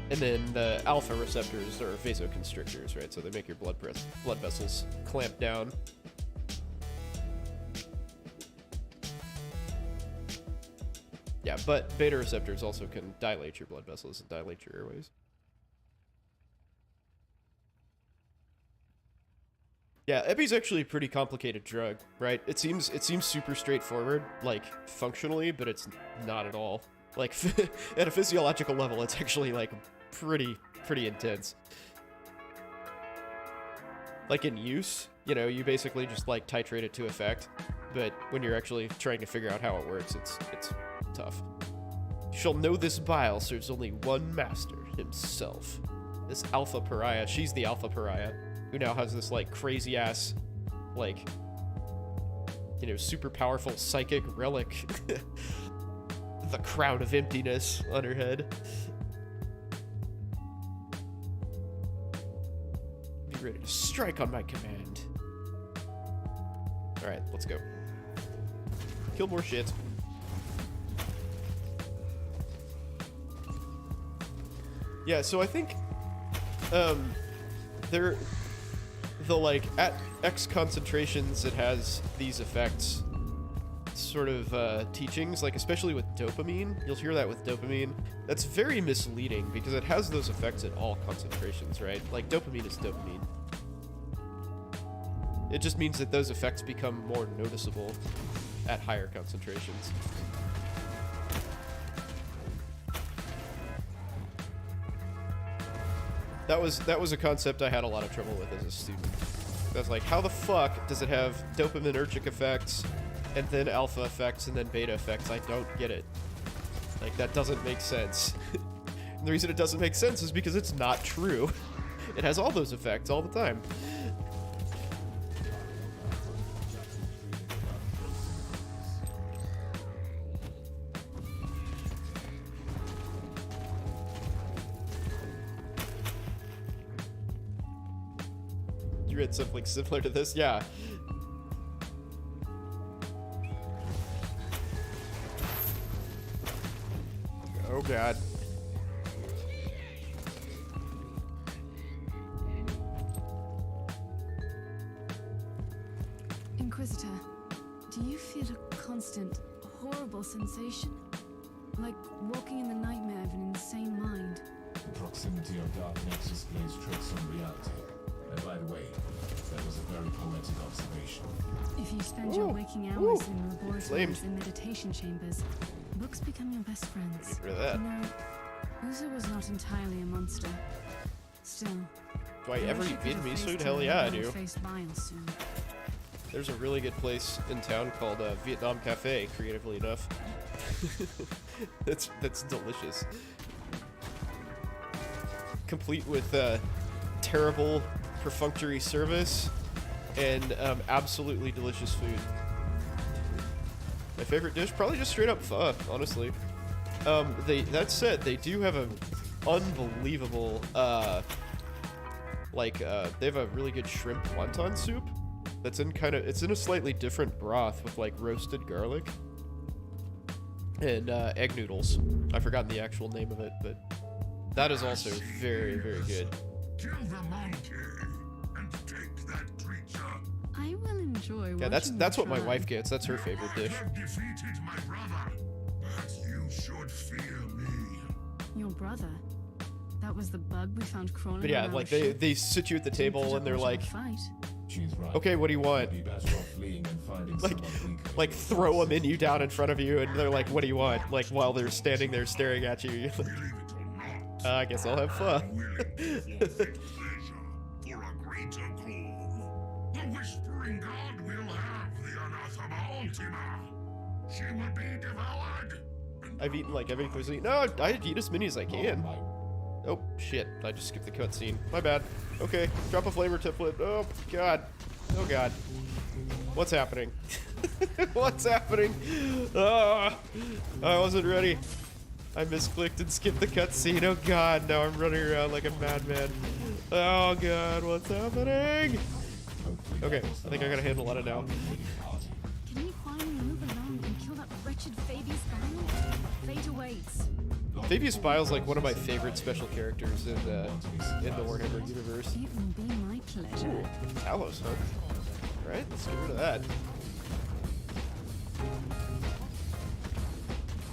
then the alpha receptors are vasoconstrictors, right? So they make your blood vessels clamp down. Yeah, but beta receptors also can dilate your blood vessels and dilate your airways. Yeah, Epi's actually a pretty complicated drug, right? It seems super straightforward, like, functionally, but it's not at all. Like, at a physiological level, it's actually, like, pretty intense. Like, in use, you know, you basically just, like, titrate it to effect, but when you're actually trying to figure out how it works, it's tough. You shall know this bile serves only one master, himself. This alpha pariah, she's the alpha pariah, who now has this, like, crazy-ass, like, you know, super powerful psychic relic. The crown of emptiness on her head. Be ready to strike on my command. Alright, let's go. Kill more shit. Yeah, so I think the like at X concentrations it has these effects sort of teachings, like especially with dopamine. You'll hear that with dopamine. That's very misleading because it has those effects at all concentrations, right? Like dopamine is dopamine. It just means that those effects become more noticeable at higher concentrations. That was a concept I had a lot of trouble with as a student. I was like, how the fuck does it have dopaminergic effects and then alpha effects and then beta effects? I don't get it. Like, that doesn't make sense. And the reason it doesn't make sense is because it's not true. It has all those effects all the time. You read something similar to this? Yeah. Oh god. Inquisitor, do you feel a constant, horrible sensation? Like walking in the nightmare of an insane mind? The proximity of dark nexus plays tricks on reality. And by the way, that was a very poetic observation. If you spend your waking hours in laboratories Flamed. and meditation chambers, books become your best friends. Get rid of that. You know, Uzo was not entirely a monster. Still, Do I ever wish eat could have Vietnamese faced food? him Hell yeah, I and do. face bile soon. There's a really good place in town called Vietnam Cafe, creatively enough. That's delicious. Complete with terrible perfunctory service and absolutely delicious food. My favorite dish, probably just straight up pho, honestly. That said, they do have a unbelievable, they have a really good shrimp wonton soup, that's in it's in a slightly different broth with like roasted garlic and egg noodles. I've forgotten the actual name of it, but that is also very, very good. Kill the monkey and take that creature. I will enjoy. Yeah, that's what my wife gets. That's her favorite dish. You have defeated my brother, but you should fear me. Your brother. That was the bug we found crawling. But yeah, around like the ship. they sit you at the table and they're like, Fight. She's right. okay, what do you want? You'd be better off fleeing and finding Like, someone weaker. like throw a menu down in front of you, and they're like, "What do you want?" Like while they're standing there staring at you. You're like, Believe it or not, I guess I'll have fun. I'm willing to forfeit pleasure for a greater goal. The Whispering God will have the anathema ultima. She will be devoured. I've eaten like every cuisine. No, I eat as many as I can. Oh shit! I just skipped the cutscene. My bad. Okay, drop a flavor template. Oh god. Oh god. What's happening? What's happening? Ah, I wasn't ready. I misclicked and skipped the cutscene. Oh god, now I'm running around like a madman. Oh god, what's happening? Okay, I think I got a handle on it now. Can we finally move along and kill that wretched Fabius Bile? Fate awaits. Fabius Bile's like one of my favorite special characters in the Warhammer universe. It will be my pleasure. Talos, huh? Alright, let's get rid of that.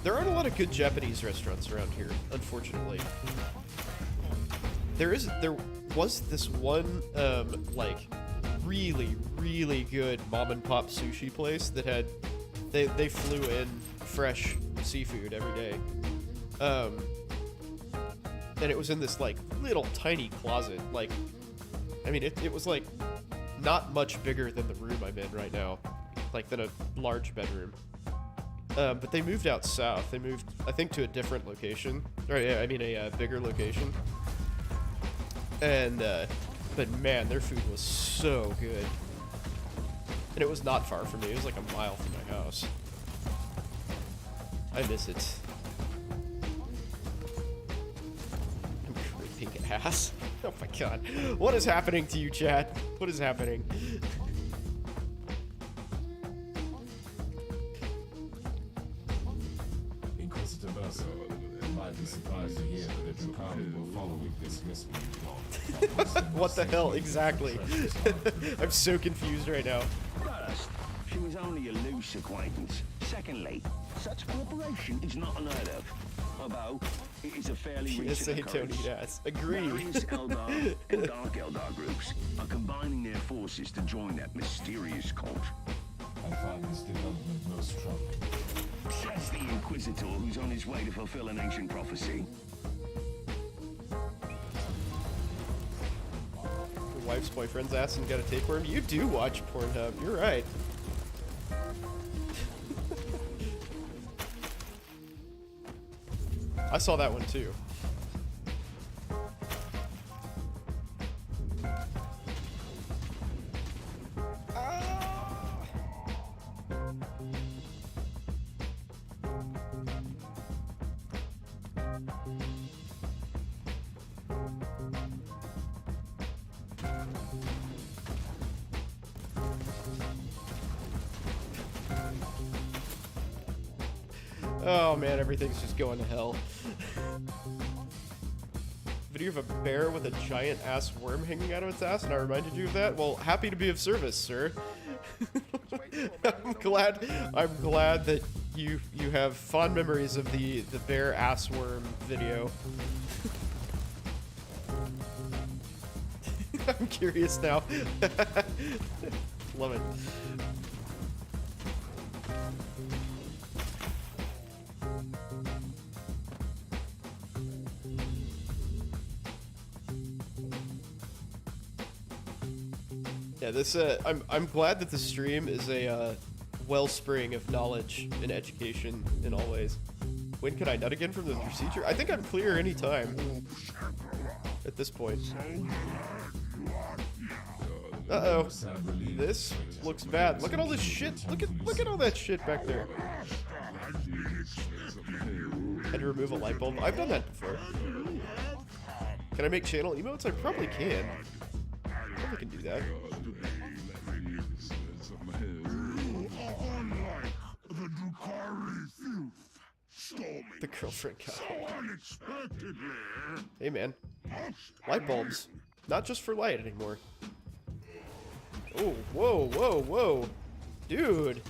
There aren't a lot of good Japanese restaurants around here, unfortunately. There was this one, like, really, really good mom and pop sushi place that had, they flew in fresh seafood every day. And it was in this, like, little tiny closet. Like, I mean, it was, like, not much bigger than the room I'm in right now. Like, than a large bedroom. But they moved out south. They moved, I think, to a different location. Or, yeah, I mean, a bigger location. And, but man, their food was so good. And it was not far from me. It was like a mile from my house. I miss it. I'm creeping ass. Oh my god. What is happening to you, chat? What is happening? Inquisitor Mercer, you might be surprised to hear that the Drukari will follow with this mystery. What the hell? Exactly. I'm so confused right now. First, she was only a loose acquaintance. Secondly, such cooperation is not unheard of. Although, it is a fairly Yes, recent occurrence. Tony, yes. Agreed. Various Eldar and Dark Eldar groups are combining their forces to join that mysterious cult. I find this development most troubling. Says the Inquisitor who's on his way to fulfill an ancient prophecy. Your wife's boyfriend's ass and got a tapeworm. You do watch Pornhub. You're right. I saw that one too. Oh man, everything's just going to hell. Video of a bear with a giant ass worm hanging out of its ass, and I reminded you of that? Well, happy to be of service, sir. I'm glad that you have fond memories of the bear ass worm video. I'm curious now. Love it. Yeah, this I'm glad that the stream is a wellspring of knowledge and education in all ways. When can I nut again from the procedure? I think I'm clear anytime at this point. Uh-oh. This looks bad. Look at all this shit. Look at all that shit back there. Had to remove a light bulb. I've done that before. Can I make channel emotes? I probably can. I probably can do that. The girlfriend guy. So unexpectedly. Hey, man. Most Light bulbs. Not just for light anymore. Oh, whoa, whoa, whoa. Dude.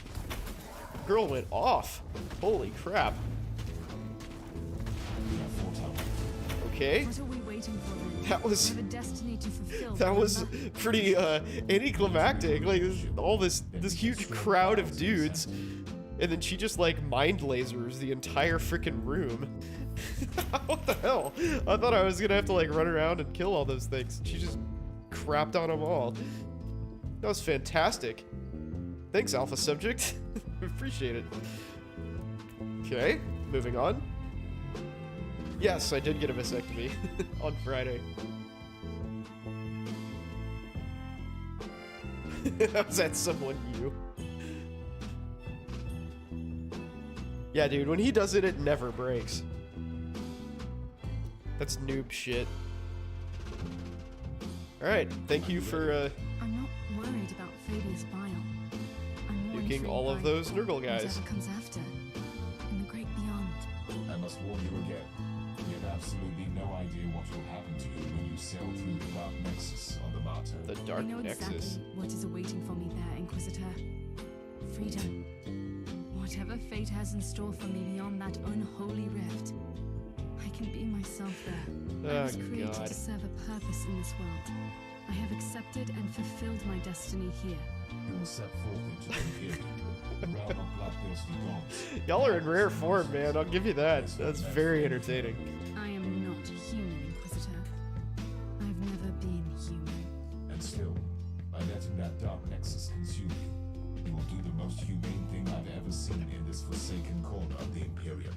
Girl went off. Holy crap. Okay. What are we waiting for then? That was... We have a destiny to fulfill. That was pretty anticlimactic. Like all this huge crowd of dudes, and then she just like mind lasers the entire freaking room. What the hell? I thought I was gonna have to like run around and kill all those things. She just crapped on them all. That was fantastic. Thanks, Alpha Subject. Appreciate it. Okay, moving on. Yes, I did get a vasectomy on Friday. Was that someone you? Yeah, dude, when he does it, it never breaks. That's noob shit. Alright, thank you for, I'm not worried about Fabius Bile. I'm more nuking intrigued all of by those Nurgle guys. whatever comes after, in the great beyond. I must warn you again. You have absolutely no idea what will happen to you when you sail through the Dark Nexus on the Martyr. The I Dark know Nexus. exactly what is awaiting for me there, Inquisitor. Freedom. Whatever fate has in store for me beyond that unholy rift, I can be myself there. I was created God. to serve a purpose in this world. I have accepted and fulfilled my destiny here. You will set forth into the Imperium, the realm of bloodthirsty gods. Y'all are in rare form, man. I'll give you that. That's very entertaining. I am not human, Inquisitor. I've never been human. And still, by letting that Dark Nexus consume you, you will do the most humane thing I've ever seen in this forsaken corner of the Imperium.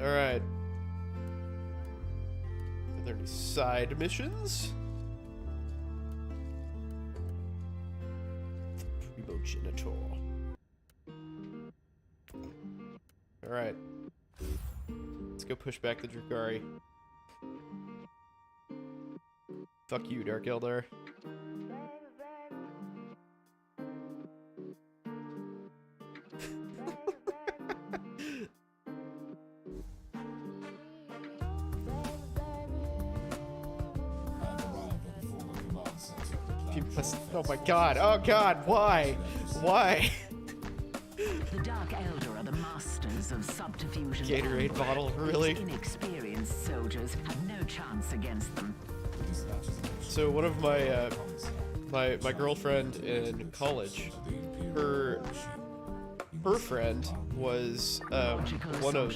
Alright. Are there any side missions? Primogenitor. Alright. Let's go push back the Drakari. Fuck you, Dark Eldar. Oh my god, oh god, why? Why? The Dark Elder are the masters of subterfuge and Gatorade ambush. bottle, really? These inexperienced soldiers have no chance against them. So one of my my girlfriend in college, her friend was one of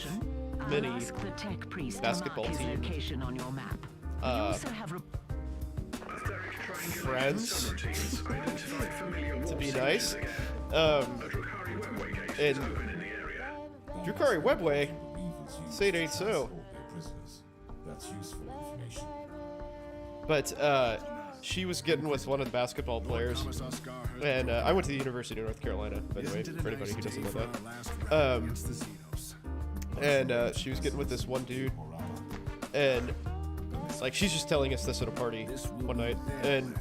many Ask the tech priest basketball to mark his team location on your map. We also have friends, to be nice. And Drakari Webway, say it ain't so. That's useful information. But she was getting with one of the basketball players, and I went to the University of North Carolina, by the way, for anybody who doesn't know that. And she was getting with this one dude, and like she's just telling us this at a party one night, and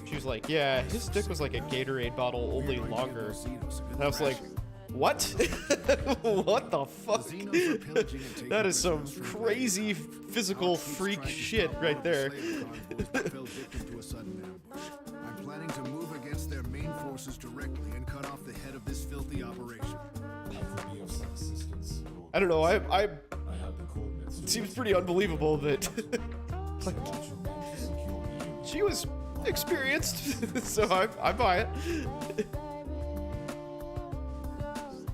she was like, "Yeah, his dick was like a Gatorade bottle, only longer." And I was like, "What? What the fuck? That is some crazy physical freak shit right there." I'm planning to move against their main forces directly and cut off the head of this filthy operation. I don't know. I I have the coordinates. it seems pretty unbelievable that like, she was experienced, so I buy it.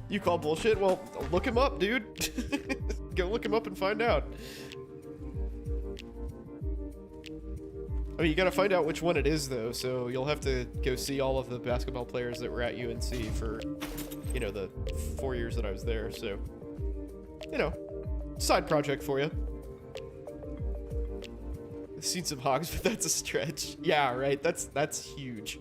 You call bullshit? Well, look him up, dude. Go look him up and find out. I mean, you gotta find out which one it is, though, so you'll have to go see all of the basketball players that were at UNC for, you know, the 4 years that I was there, so, you know, side project for you. I've seen some hogs, but that's a stretch. Yeah, right, that's huge.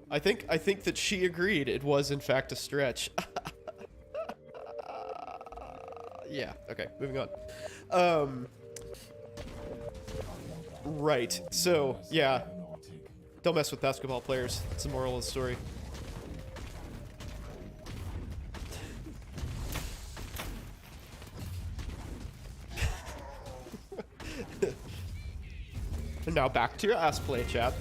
I think that she agreed it was in fact a stretch. Yeah, okay, moving on. Right. So, yeah. I don't know what take. Don't mess with basketball players. It's the moral of the story. And now back to your ass play, chat.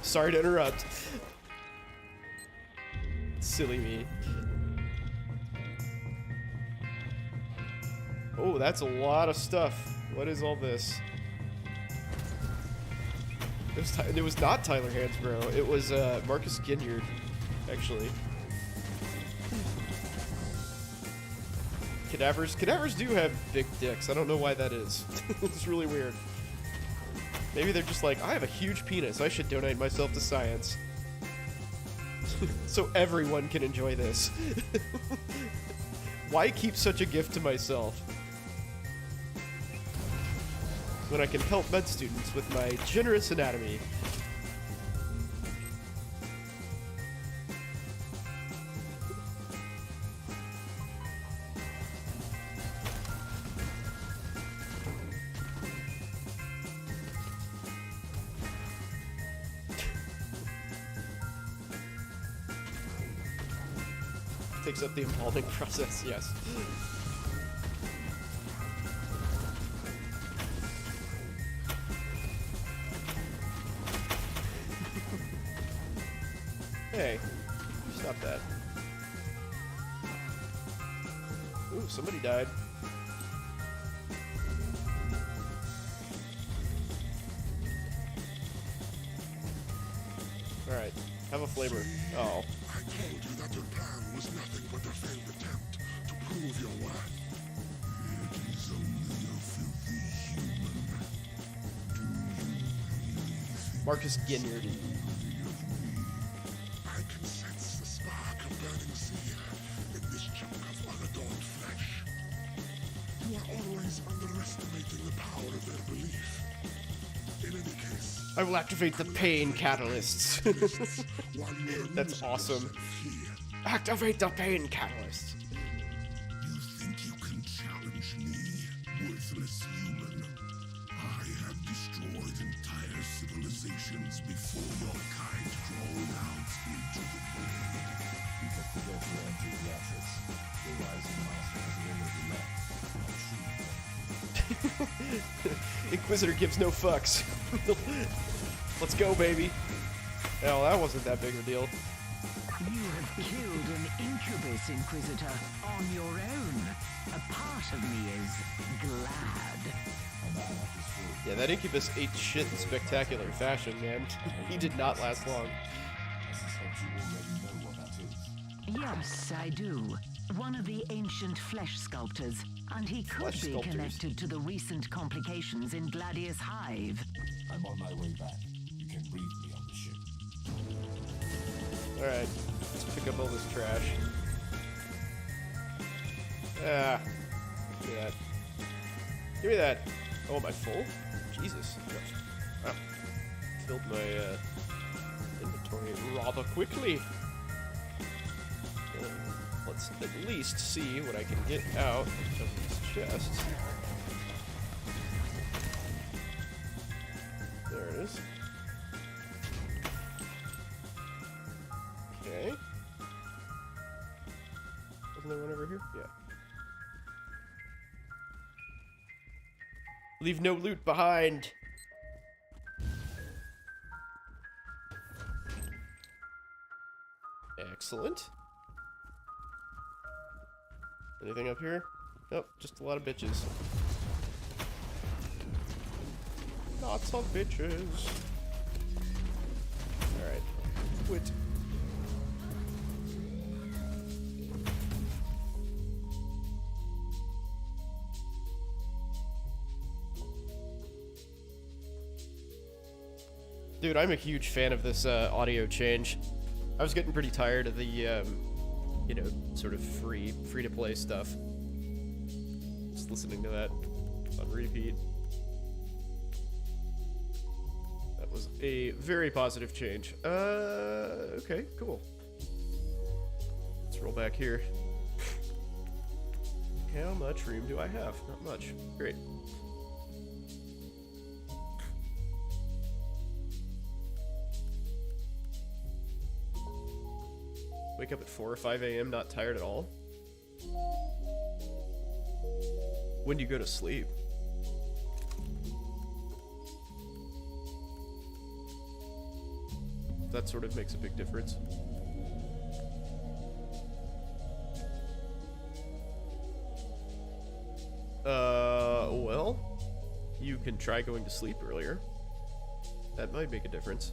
Sorry to interrupt. Silly me. Oh, that's a lot of stuff. What is all this? It was not Tyler Hansbrough. It was Marcus Ginyard, actually. Cadavers do have big dicks. I don't know why that is. It's really weird. Maybe they're just like, I have a huge penis. I should donate myself to science. So everyone can enjoy this. Why keep such a gift to myself when I can help med students with my generous anatomy? Takes up the embalming process, yes. Hey, stop that. Ooh, somebody died. Alright, have a flavor. Oh. I told you that your plan was nothing but a failed attempt to prove your worth. It is only a filthy human. Do you really Marcus Ginyard. think I can sense the spark of burning zeal in this chunk of unadorned flesh? You are always underestimating the power of their belief. In any case, I will activate the pain catalysts. while you are That's losing awesome. yourself here, Activate the pain catalysts. you think you can challenge me, worthless human? I have destroyed entire civilizations before your kind crawled out into the void. We can forget to empty the assets. The rising master has already left. Inquisitor gives no fucks. Let's go, baby. Hell, that wasn't that big of a deal. You have killed an incubus, Inquisitor, on your own. A part of me is glad. Yeah, that incubus ate shit in spectacular fashion, man. He did not last long. I suspect you already know what that is. Yes, I do. One of the ancient flesh sculptors, and he could Flesh be sculptors. connected to the recent complications in Gladius Hive. I'm on my way back. You can brief me on the ship. Alright, let's pick up all this trash. Ah, give me that. Give me that. Oh, am I full? Jesus. Wow. Filled my inventory rather quickly. Let's at least see what I can get out of these chests. There it is. Okay. Wasn't there one over here? Yeah. Leave no loot behind. Excellent. Anything up here? Nope, just a lot of bitches. Lots of bitches. Alright. Quit. Dude, I'm a huge fan of this audio change. I was getting pretty tired of the, you know, sort of free-to-play stuff. Just listening to that on repeat. That was a very positive change. Okay, cool. Let's roll back here. How much room do I have? Not much. Great. wake up at 4 or 5 a.m. not tired at all? When do you go to sleep? That sort of makes a big difference. Well, you can try going to sleep earlier. That might make a difference.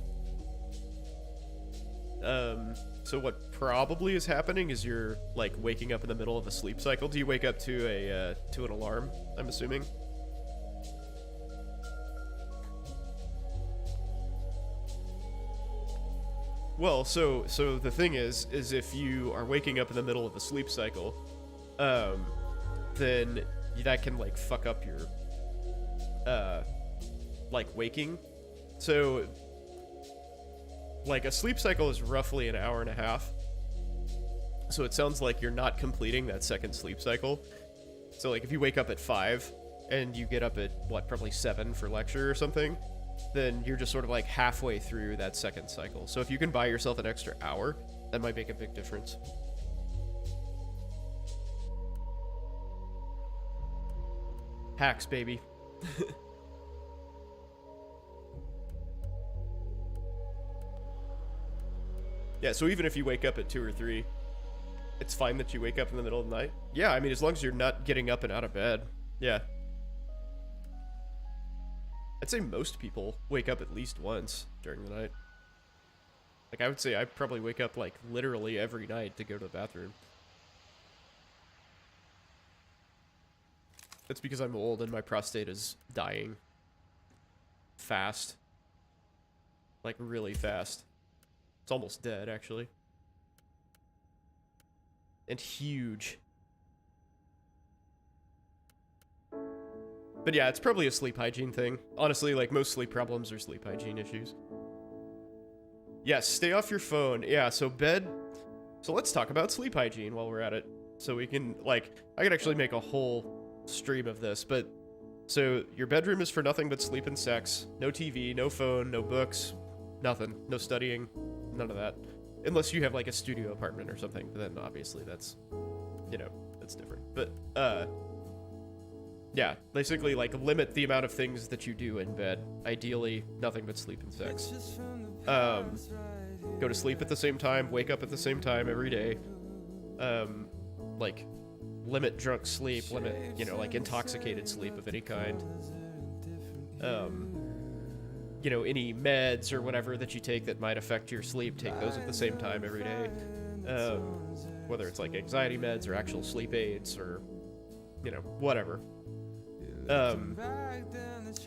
So what probably is happening is you're, like, waking up in the middle of a sleep cycle. Do you wake up to an alarm, I'm assuming? Well, so the thing is if you are waking up in the middle of a sleep cycle, then that can, like, fuck up your, like, waking. So, like, a sleep cycle is roughly an hour and a half. So it sounds like you're not completing that second sleep cycle. So, like, if you wake up at 5 and you get up at, what, probably 7 for lecture or something, then you're just sort of, like, halfway through that second cycle. So if you can buy yourself an extra hour, that might make a big difference. Hacks, baby. Yeah, so even if you wake up at 2 or 3, it's fine that you wake up in the middle of the night. Yeah, I mean, as long as you're not getting up and out of bed. Yeah. I'd say most people wake up at least once during the night. Like, I would say I probably wake up, like, literally every night to go to the bathroom. That's because I'm old and my prostate is dying. Fast. Like, really fast. It's almost dead, actually. And huge. But yeah, it's probably a sleep hygiene thing. Honestly, like, most sleep problems are sleep hygiene issues. Yes, stay off your phone. Yeah, so bed... So let's talk about sleep hygiene while we're at it. So we can, like... I could actually make a whole stream of this, but... So, your bedroom is for nothing but sleep and sex. No TV, no phone, no books, nothing. No studying, none of that. Unless you have, like, a studio apartment or something, but then obviously that's... You know, that's different. But, yeah, basically, like, limit the amount of things that you do in bed. Ideally, nothing but sleep and sex. Go to sleep at the same time, wake up at the same time every day. Like, limit drunk sleep, limit, you know, like, intoxicated sleep of any kind. You know, any meds or whatever that you take that might affect your sleep, take those at the same time every day. Whether it's, like, anxiety meds or actual sleep aids or, you know, whatever.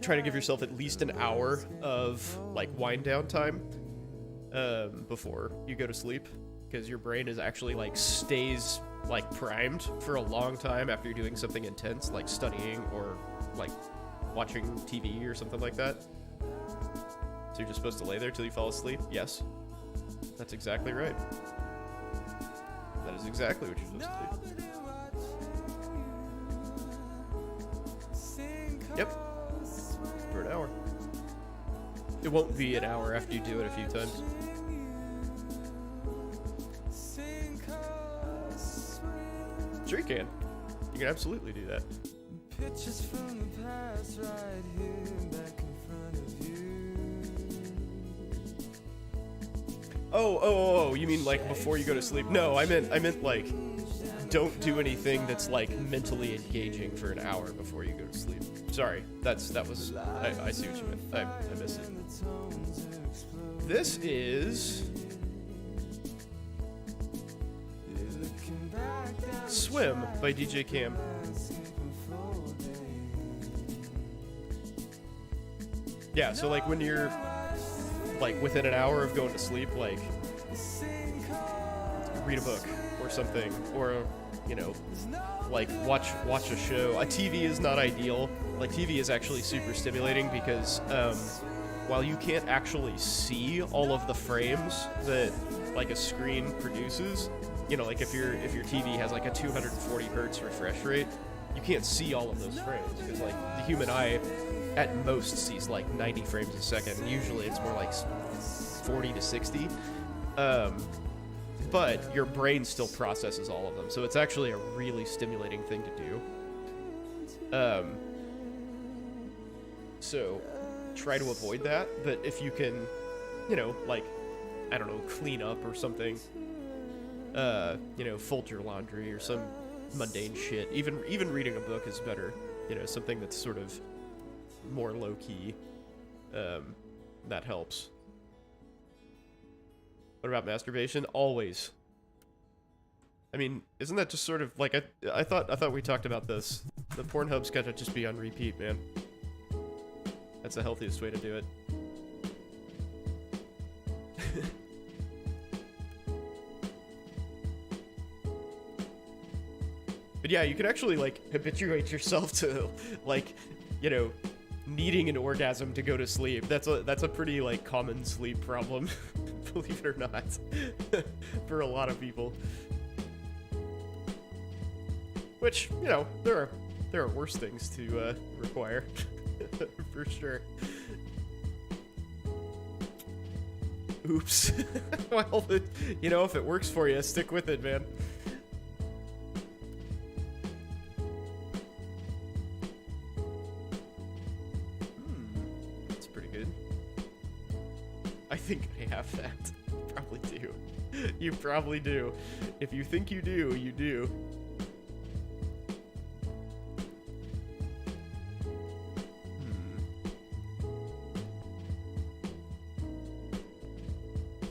Try to give yourself at least an hour of, like, wind down time before you go to sleep, because your brain is actually, like, stays, like, primed for a long time after you're doing something intense, like studying or, like, watching TV or something like that. So you're just supposed to lay there till you fall asleep? Yes. That's exactly right. That is exactly what you're supposed to do. Yep. For an hour. It won't be an hour after you do it a few times. Sure you can. You can absolutely do that. Pictures from the past right here back in front of you. Oh, you mean like before you go to sleep? No, I meant like don't do anything that's like mentally engaging for an hour before you go to sleep. Sorry, that was I see what you meant. I missed it. This is Swim by DJ Cam. Yeah, so like when you're like within an hour of going to sleep, like read a book or something, or you know, like watch a show. A TV is not ideal. Like TV is actually super stimulating because while you can't actually see all of the frames that like a screen produces, you know, like if your TV has like a 240 hertz refresh rate, you can't see all of those frames because like the human eye at most sees like 90 frames a second, and usually it's more like 40 to 60. but your brain still processes all of them. So it's actually a really stimulating thing to do. So try to avoid that. But if you can, you know, like, I don't know, clean up or something, you know, fold your laundry or some mundane shit. Even reading a book is better. You know, something that's sort of more low-key. That helps. What about masturbation? Always. I mean, isn't that just sort of like I thought we talked about this. The Pornhub's gotta just be on repeat, man. That's the healthiest way to do it. But yeah, you can actually like habituate yourself to like, you know, needing an orgasm to go to sleep. That's a pretty like common sleep problem, believe it or not, for a lot of people. Which, you know, there are worse things to require, for sure. Oops. Well, you know, if it works for you, stick with it, man. That's pretty good. I think I have that. Probably do. You probably do. If you think you do, you do.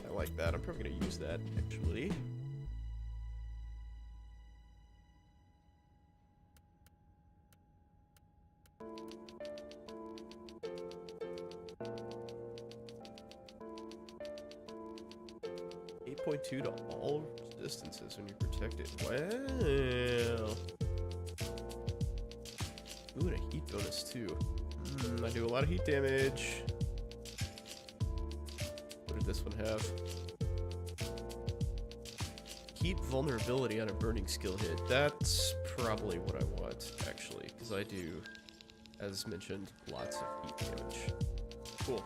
I like that. I'm probably gonna use that, actually. .2 to all distances when you're protected. Wow. Ooh, and a heat bonus too. I do a lot of heat damage. What did this one have? Heat vulnerability on a burning skill hit. That's probably what I want, actually, because I do, as mentioned, lots of heat damage. Cool.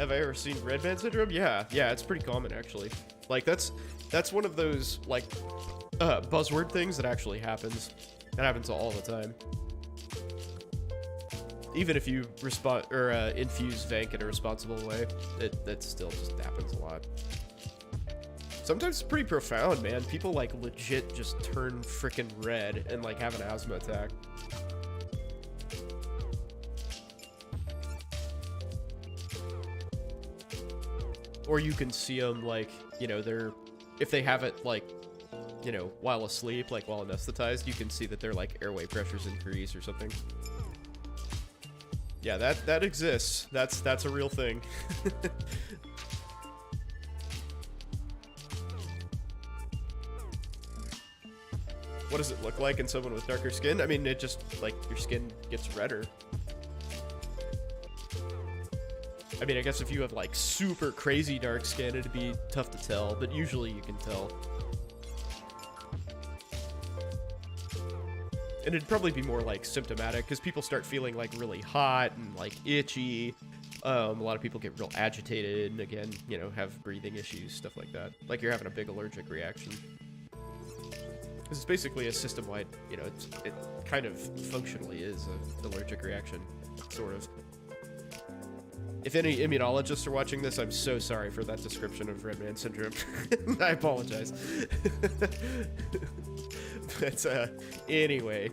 Have I ever seen Red Band Syndrome? Yeah, it's pretty common, actually. Like, that's one of those, like, buzzword things that actually happens. That happens all the time. Even if you infuse Vank in a responsible way, that still just happens a lot. Sometimes it's pretty profound, man. People, like, legit just turn frickin' red and, like, have an asthma attack. Or you can see them, like, you know, if they have it, like, you know, while asleep, like, while anesthetized, you can see that their, like, airway pressures increase or something. Yeah, that exists. That's a real thing. What does it look like in someone with darker skin? I mean, it just, like, your skin gets redder. I mean, I guess if you have, like, super crazy dark skin, it'd be tough to tell, but usually you can tell. And it'd probably be more, like, symptomatic, because people start feeling, like, really hot and, like, itchy. A lot of people get real agitated and, again, you know, have breathing issues, stuff like that. Like you're having a big allergic reaction. This is basically a system-wide, you know, it kind of functionally is an allergic reaction, sort of. If any immunologists are watching this, I'm so sorry for that description of Red Man Syndrome. I apologize. But, anyway.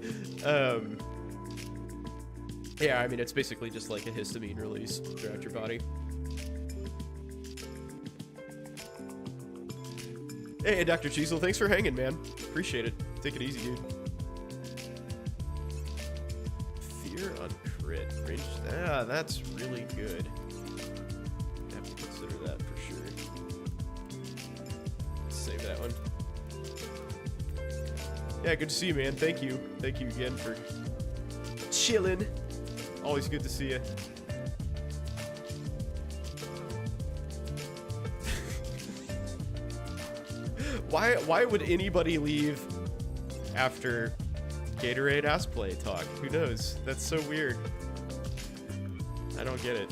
Yeah, I mean, it's basically just like a histamine release throughout your body. Hey, Dr. Cheezel, thanks for hanging, man. Appreciate it. Take it easy, dude. Fear on crit. Range. Ah, that's really good. I have to consider that for sure. Save that one. Yeah, good to see you, man. Thank you. Thank you again for chilling. Always good to see you. Why would anybody leave after Gatorade Assplay talk? Who knows? That's so weird. I don't get it.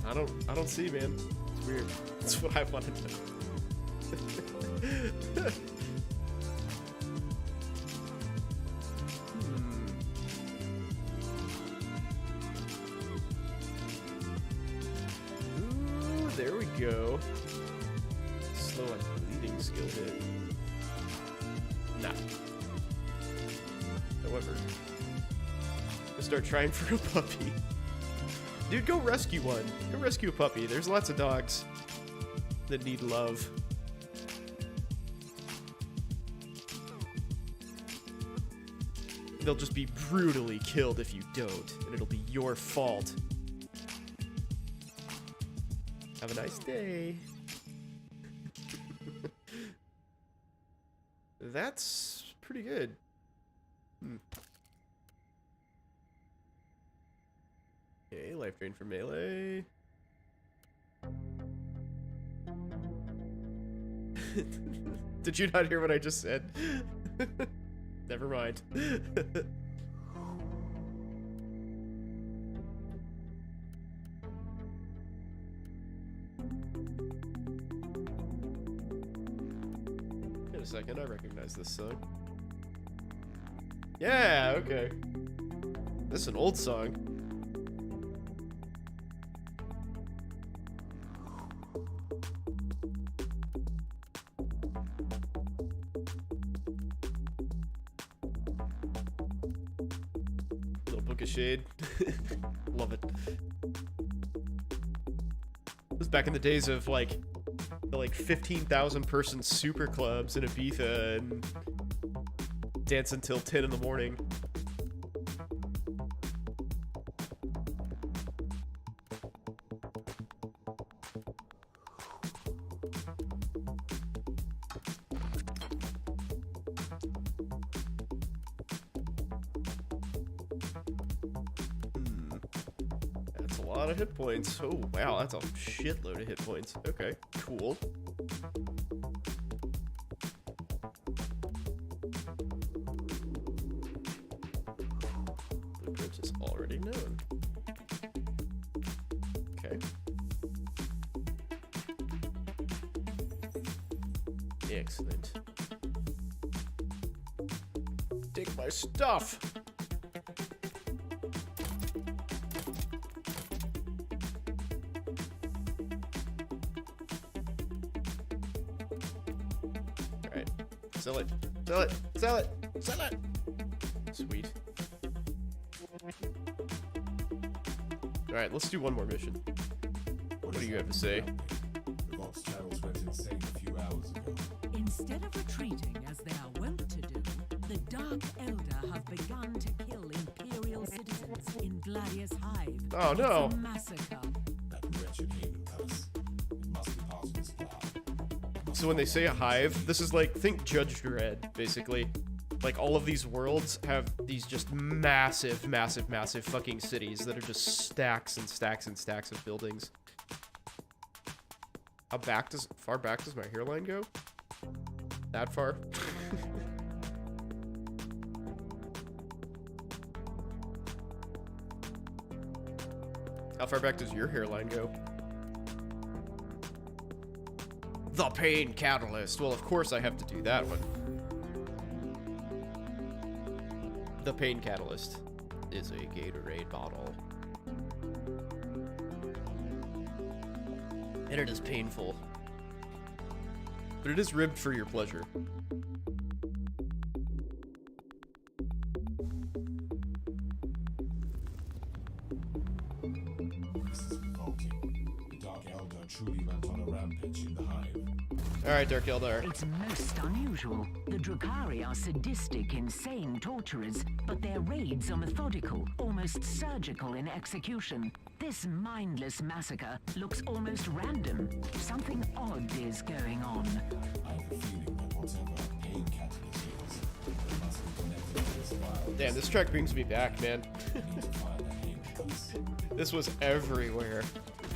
I don't see, man. It's weird. That's what I wanted to know. Ooh, there we go. Slow on bleeding skill hit. Nah. However, let's start trying for a puppy. Dude, go rescue one. Go rescue a puppy. There's lots of dogs that need love. They'll just be brutally killed if you don't, and it'll be your fault. Have a nice day. That's pretty good. Okay, life drain for melee. Did you not hear what I just said? Never mind. Wait a second, I recognize this song. Yeah, okay. This is an old song. Little Book of Shade. Love it. This was back in the days of like the 15,000 person super clubs in Ibiza and dance until 10 in the morning. That's a lot of hit points. Oh, wow, that's a shitload of hit points. Okay, cool. Blueprints is already known. Okay. Excellent. Take my stuff! Alright. Sell it. Sell it. Sell it. Sell it! Sweet. Alright, let's do one more mission. What do you have to say? The Vox channels went insane a few hours ago. Instead of retreating as they are wont to do, the Dark Elder have begun to kill Imperial citizens in Gladius Hive. Oh, no. It's a massacre. That wretched Haven curse. It must be part of his plan. So when they say a hive, this is like, think Judge Dredd, basically. Like, all of these worlds have these just massive, massive, massive fucking cities that are just stacks and stacks and stacks of buildings. How far back does my hairline go? That far? How far back does your hairline go? The Pain Catalyst. Well, of course I have to do that one. The Pain Catalyst is a Gatorade bottle. And it is painful. But it is ribbed for your pleasure. This is revolting. The Dark Elder truly went on a rampage in the Hive. Alright, Dark Eldar. It's most unusual. The Drukhari are sadistic, insane torturers, but their raids are methodical, almost surgical in execution. This mindless massacre looks almost random. Something odd is going on. I have a feeling that whatever pain catalyst is, it must be connected to this violence. Damn, this track brings me back, man. We need to find that Haven curse. This was everywhere.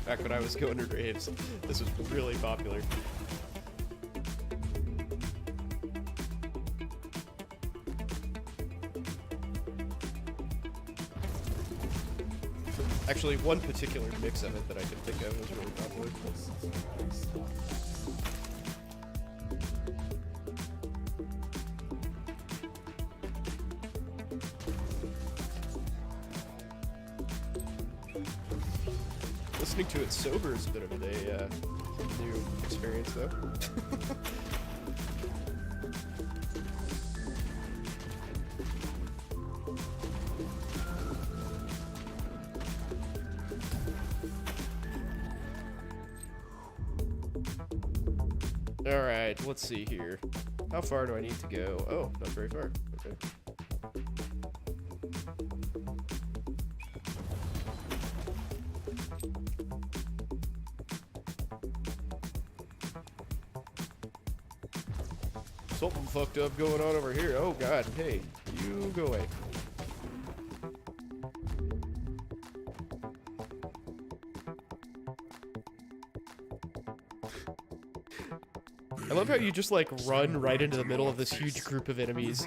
Back when I was going to raves. This was really popular. Actually, one particular mix of it that I can think of was really popular. Listening to it sober is a bit of a new experience, though. Alright, let's see here. How far do I need to go? Oh, not very far. Okay. Something fucked up going on over here. Oh god, hey, you go away. I love how you just like run right into the middle of this huge group of enemies,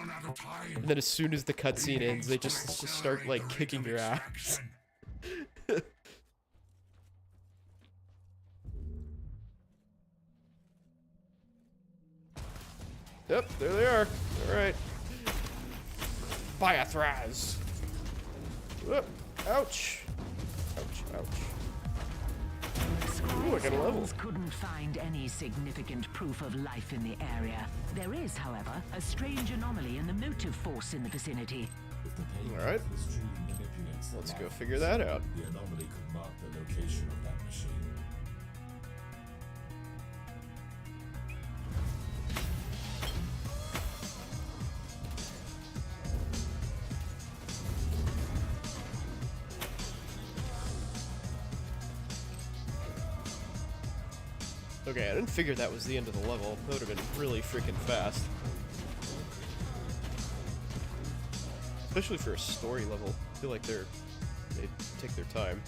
and then as soon as the cutscene ends, they just start like kicking your ass. Yep, there they are. Alright. Biathraz. Whoop. Ouch. Ouch, ouch. Ooh, I got a level. Scrolls couldn't find any significant proof of life in the area. There is, however, a strange anomaly in the motive force in the vicinity. Alright. Let's go figure that out. The anomaly could mark the location of that machine. Okay, I didn't figure that was the end of the level. That would have been really freaking fast. Especially for a story level. I feel like they take their time.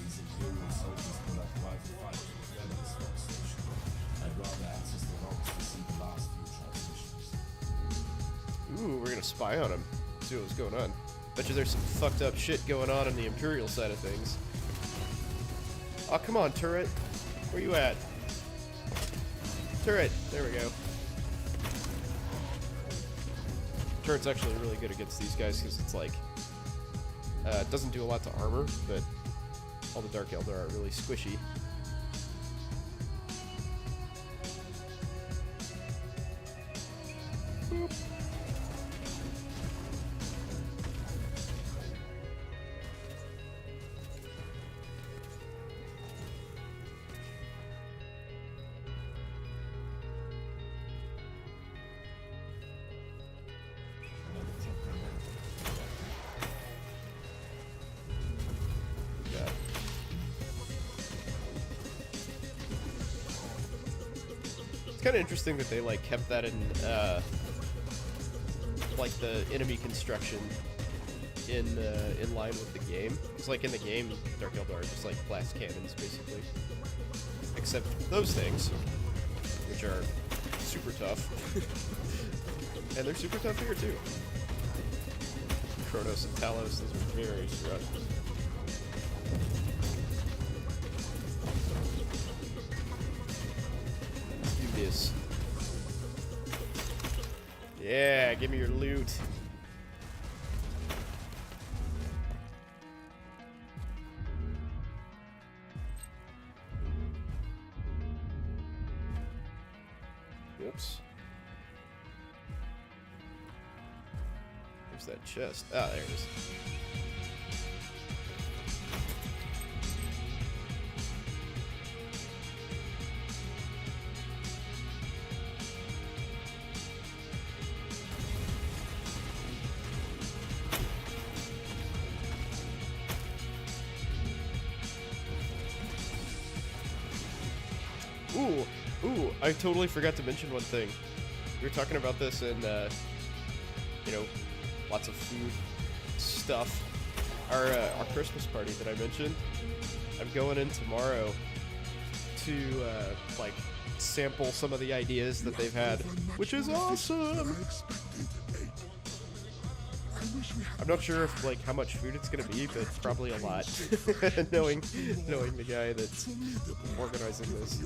These Imperial soldiers put up quite a fight to defend this rock station. I'd rather access the rocks to see the last few transmissions. Ooh, we're gonna spy on him. See what's going on. Bet you there's some fucked up shit going on the Imperial side of things. Oh, come on, turret. Where you at? Turret. There we go. Turret's actually really good against these guys because it's like, it doesn't do a lot to armor, but all the Dark Eldar are really squishy. Boop. Kind of interesting that they like kept that in like the enemy construction in line with the game. It's like in the game, Dark Eldar are just like blast cannons basically, except those things, which are super tough, and they're super tough here too. Kronos and Talos, those are very rough. This. Yeah, give me your loot. Oops. Where's that chest? Ah, there it is. Ooh, I totally forgot to mention one thing. We were talking about this in, you know, lots of food stuff. Our Christmas party that I mentioned, I'm going in tomorrow to, like, sample some of the ideas that they've had, which is awesome. I'm not sure if like how much food it's gonna be, but probably a lot. knowing the guy that's organizing this.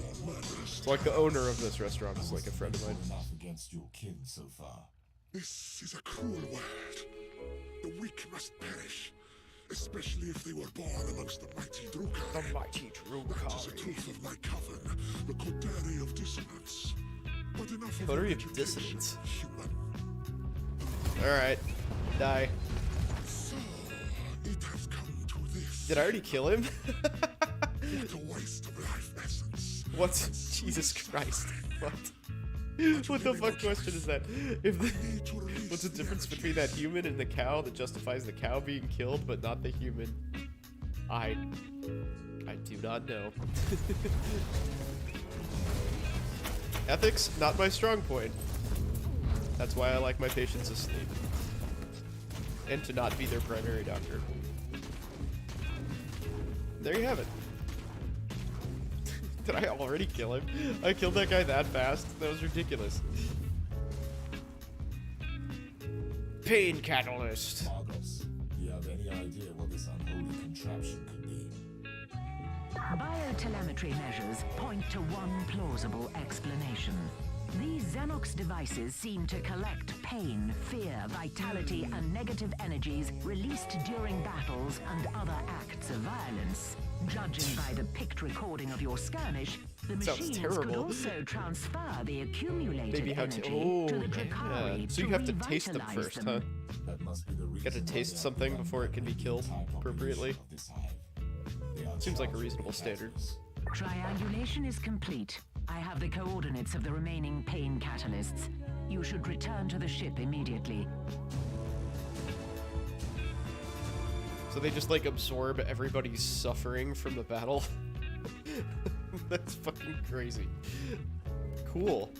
It's like the owner of this restaurant is like a friend of mine. Enough against your kin so far. This is a cruel world. The weak must perish, especially if they were born amongst the mighty Drukari. The mighty That is a truth of my coven, the Coterie of Dissonance. But enough of Coterie of education, Dissonance. human. Alright. Die. So, it has come to this. Did I already kill him? What a waste of life essence. What? Jesus Christ. What? What the fuck question is that? What's the difference between that human and the cow that justifies the cow being killed but not the human? I do not know. Ethics, not my strong point. That's why I like my patients asleep. And to not be their primary doctor. There you have it. Did I already kill him? I killed that guy that fast? That was ridiculous. Pain catalyst. Margos, do you have any idea what this unholy contraption could be? Biotelemetry measures point to one plausible explanation. These Xenox devices seem to collect pain, fear, vitality, and negative energies released during battles and other acts of violence. Judging by the picked recording of your skirmish, the Sounds machines could terrible. also transfer the accumulated Maybe how energy to. to the Okay. Drukari So you have to taste them revitalize first, them. huh? That must be the reason. Got to why taste they something have before it can be begun killed the entire population appropriately. of this hive. They are Seems like a charged reasonable with standard. hazardous. Triangulation is complete. I have the coordinates of the remaining pain catalysts. You should return to the ship immediately. So they just like absorb everybody's suffering from the battle? That's fucking crazy. Cool.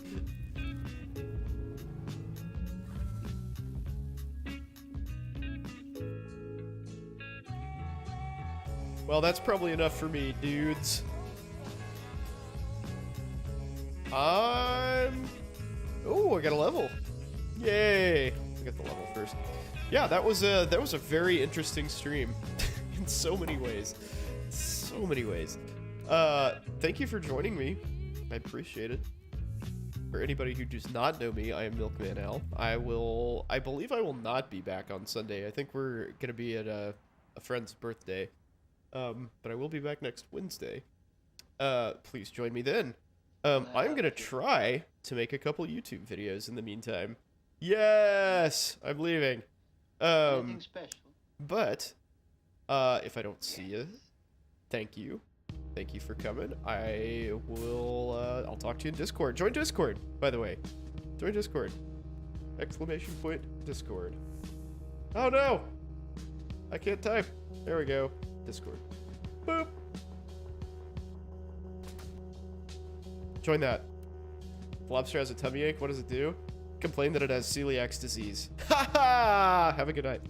Well, that's probably enough for me, dudes. Oh, I got a level. Yay! I got the level first. Yeah, that was a very interesting stream in so many ways. So many ways. Thank you for joining me. I appreciate it. For anybody who does not know me, I am Milkman Al. I believe I will not be back on Sunday. I think we're gonna be at a friend's birthday. But I will be back next Wednesday. Please join me then. I'm gonna try to make a couple YouTube videos in the meantime. Yes, I'm leaving. Anything special? But if I don't see you, thank you. Thank you for coming. I'll talk to you in Discord. Join Discord, by the way. Join Discord. ! Discord. Oh no! I can't type. There we go. Discord. Boop. Join that. If lobster has a tummy ache, what does it do? Complain that it has celiac disease. Ha ha! Have a good night.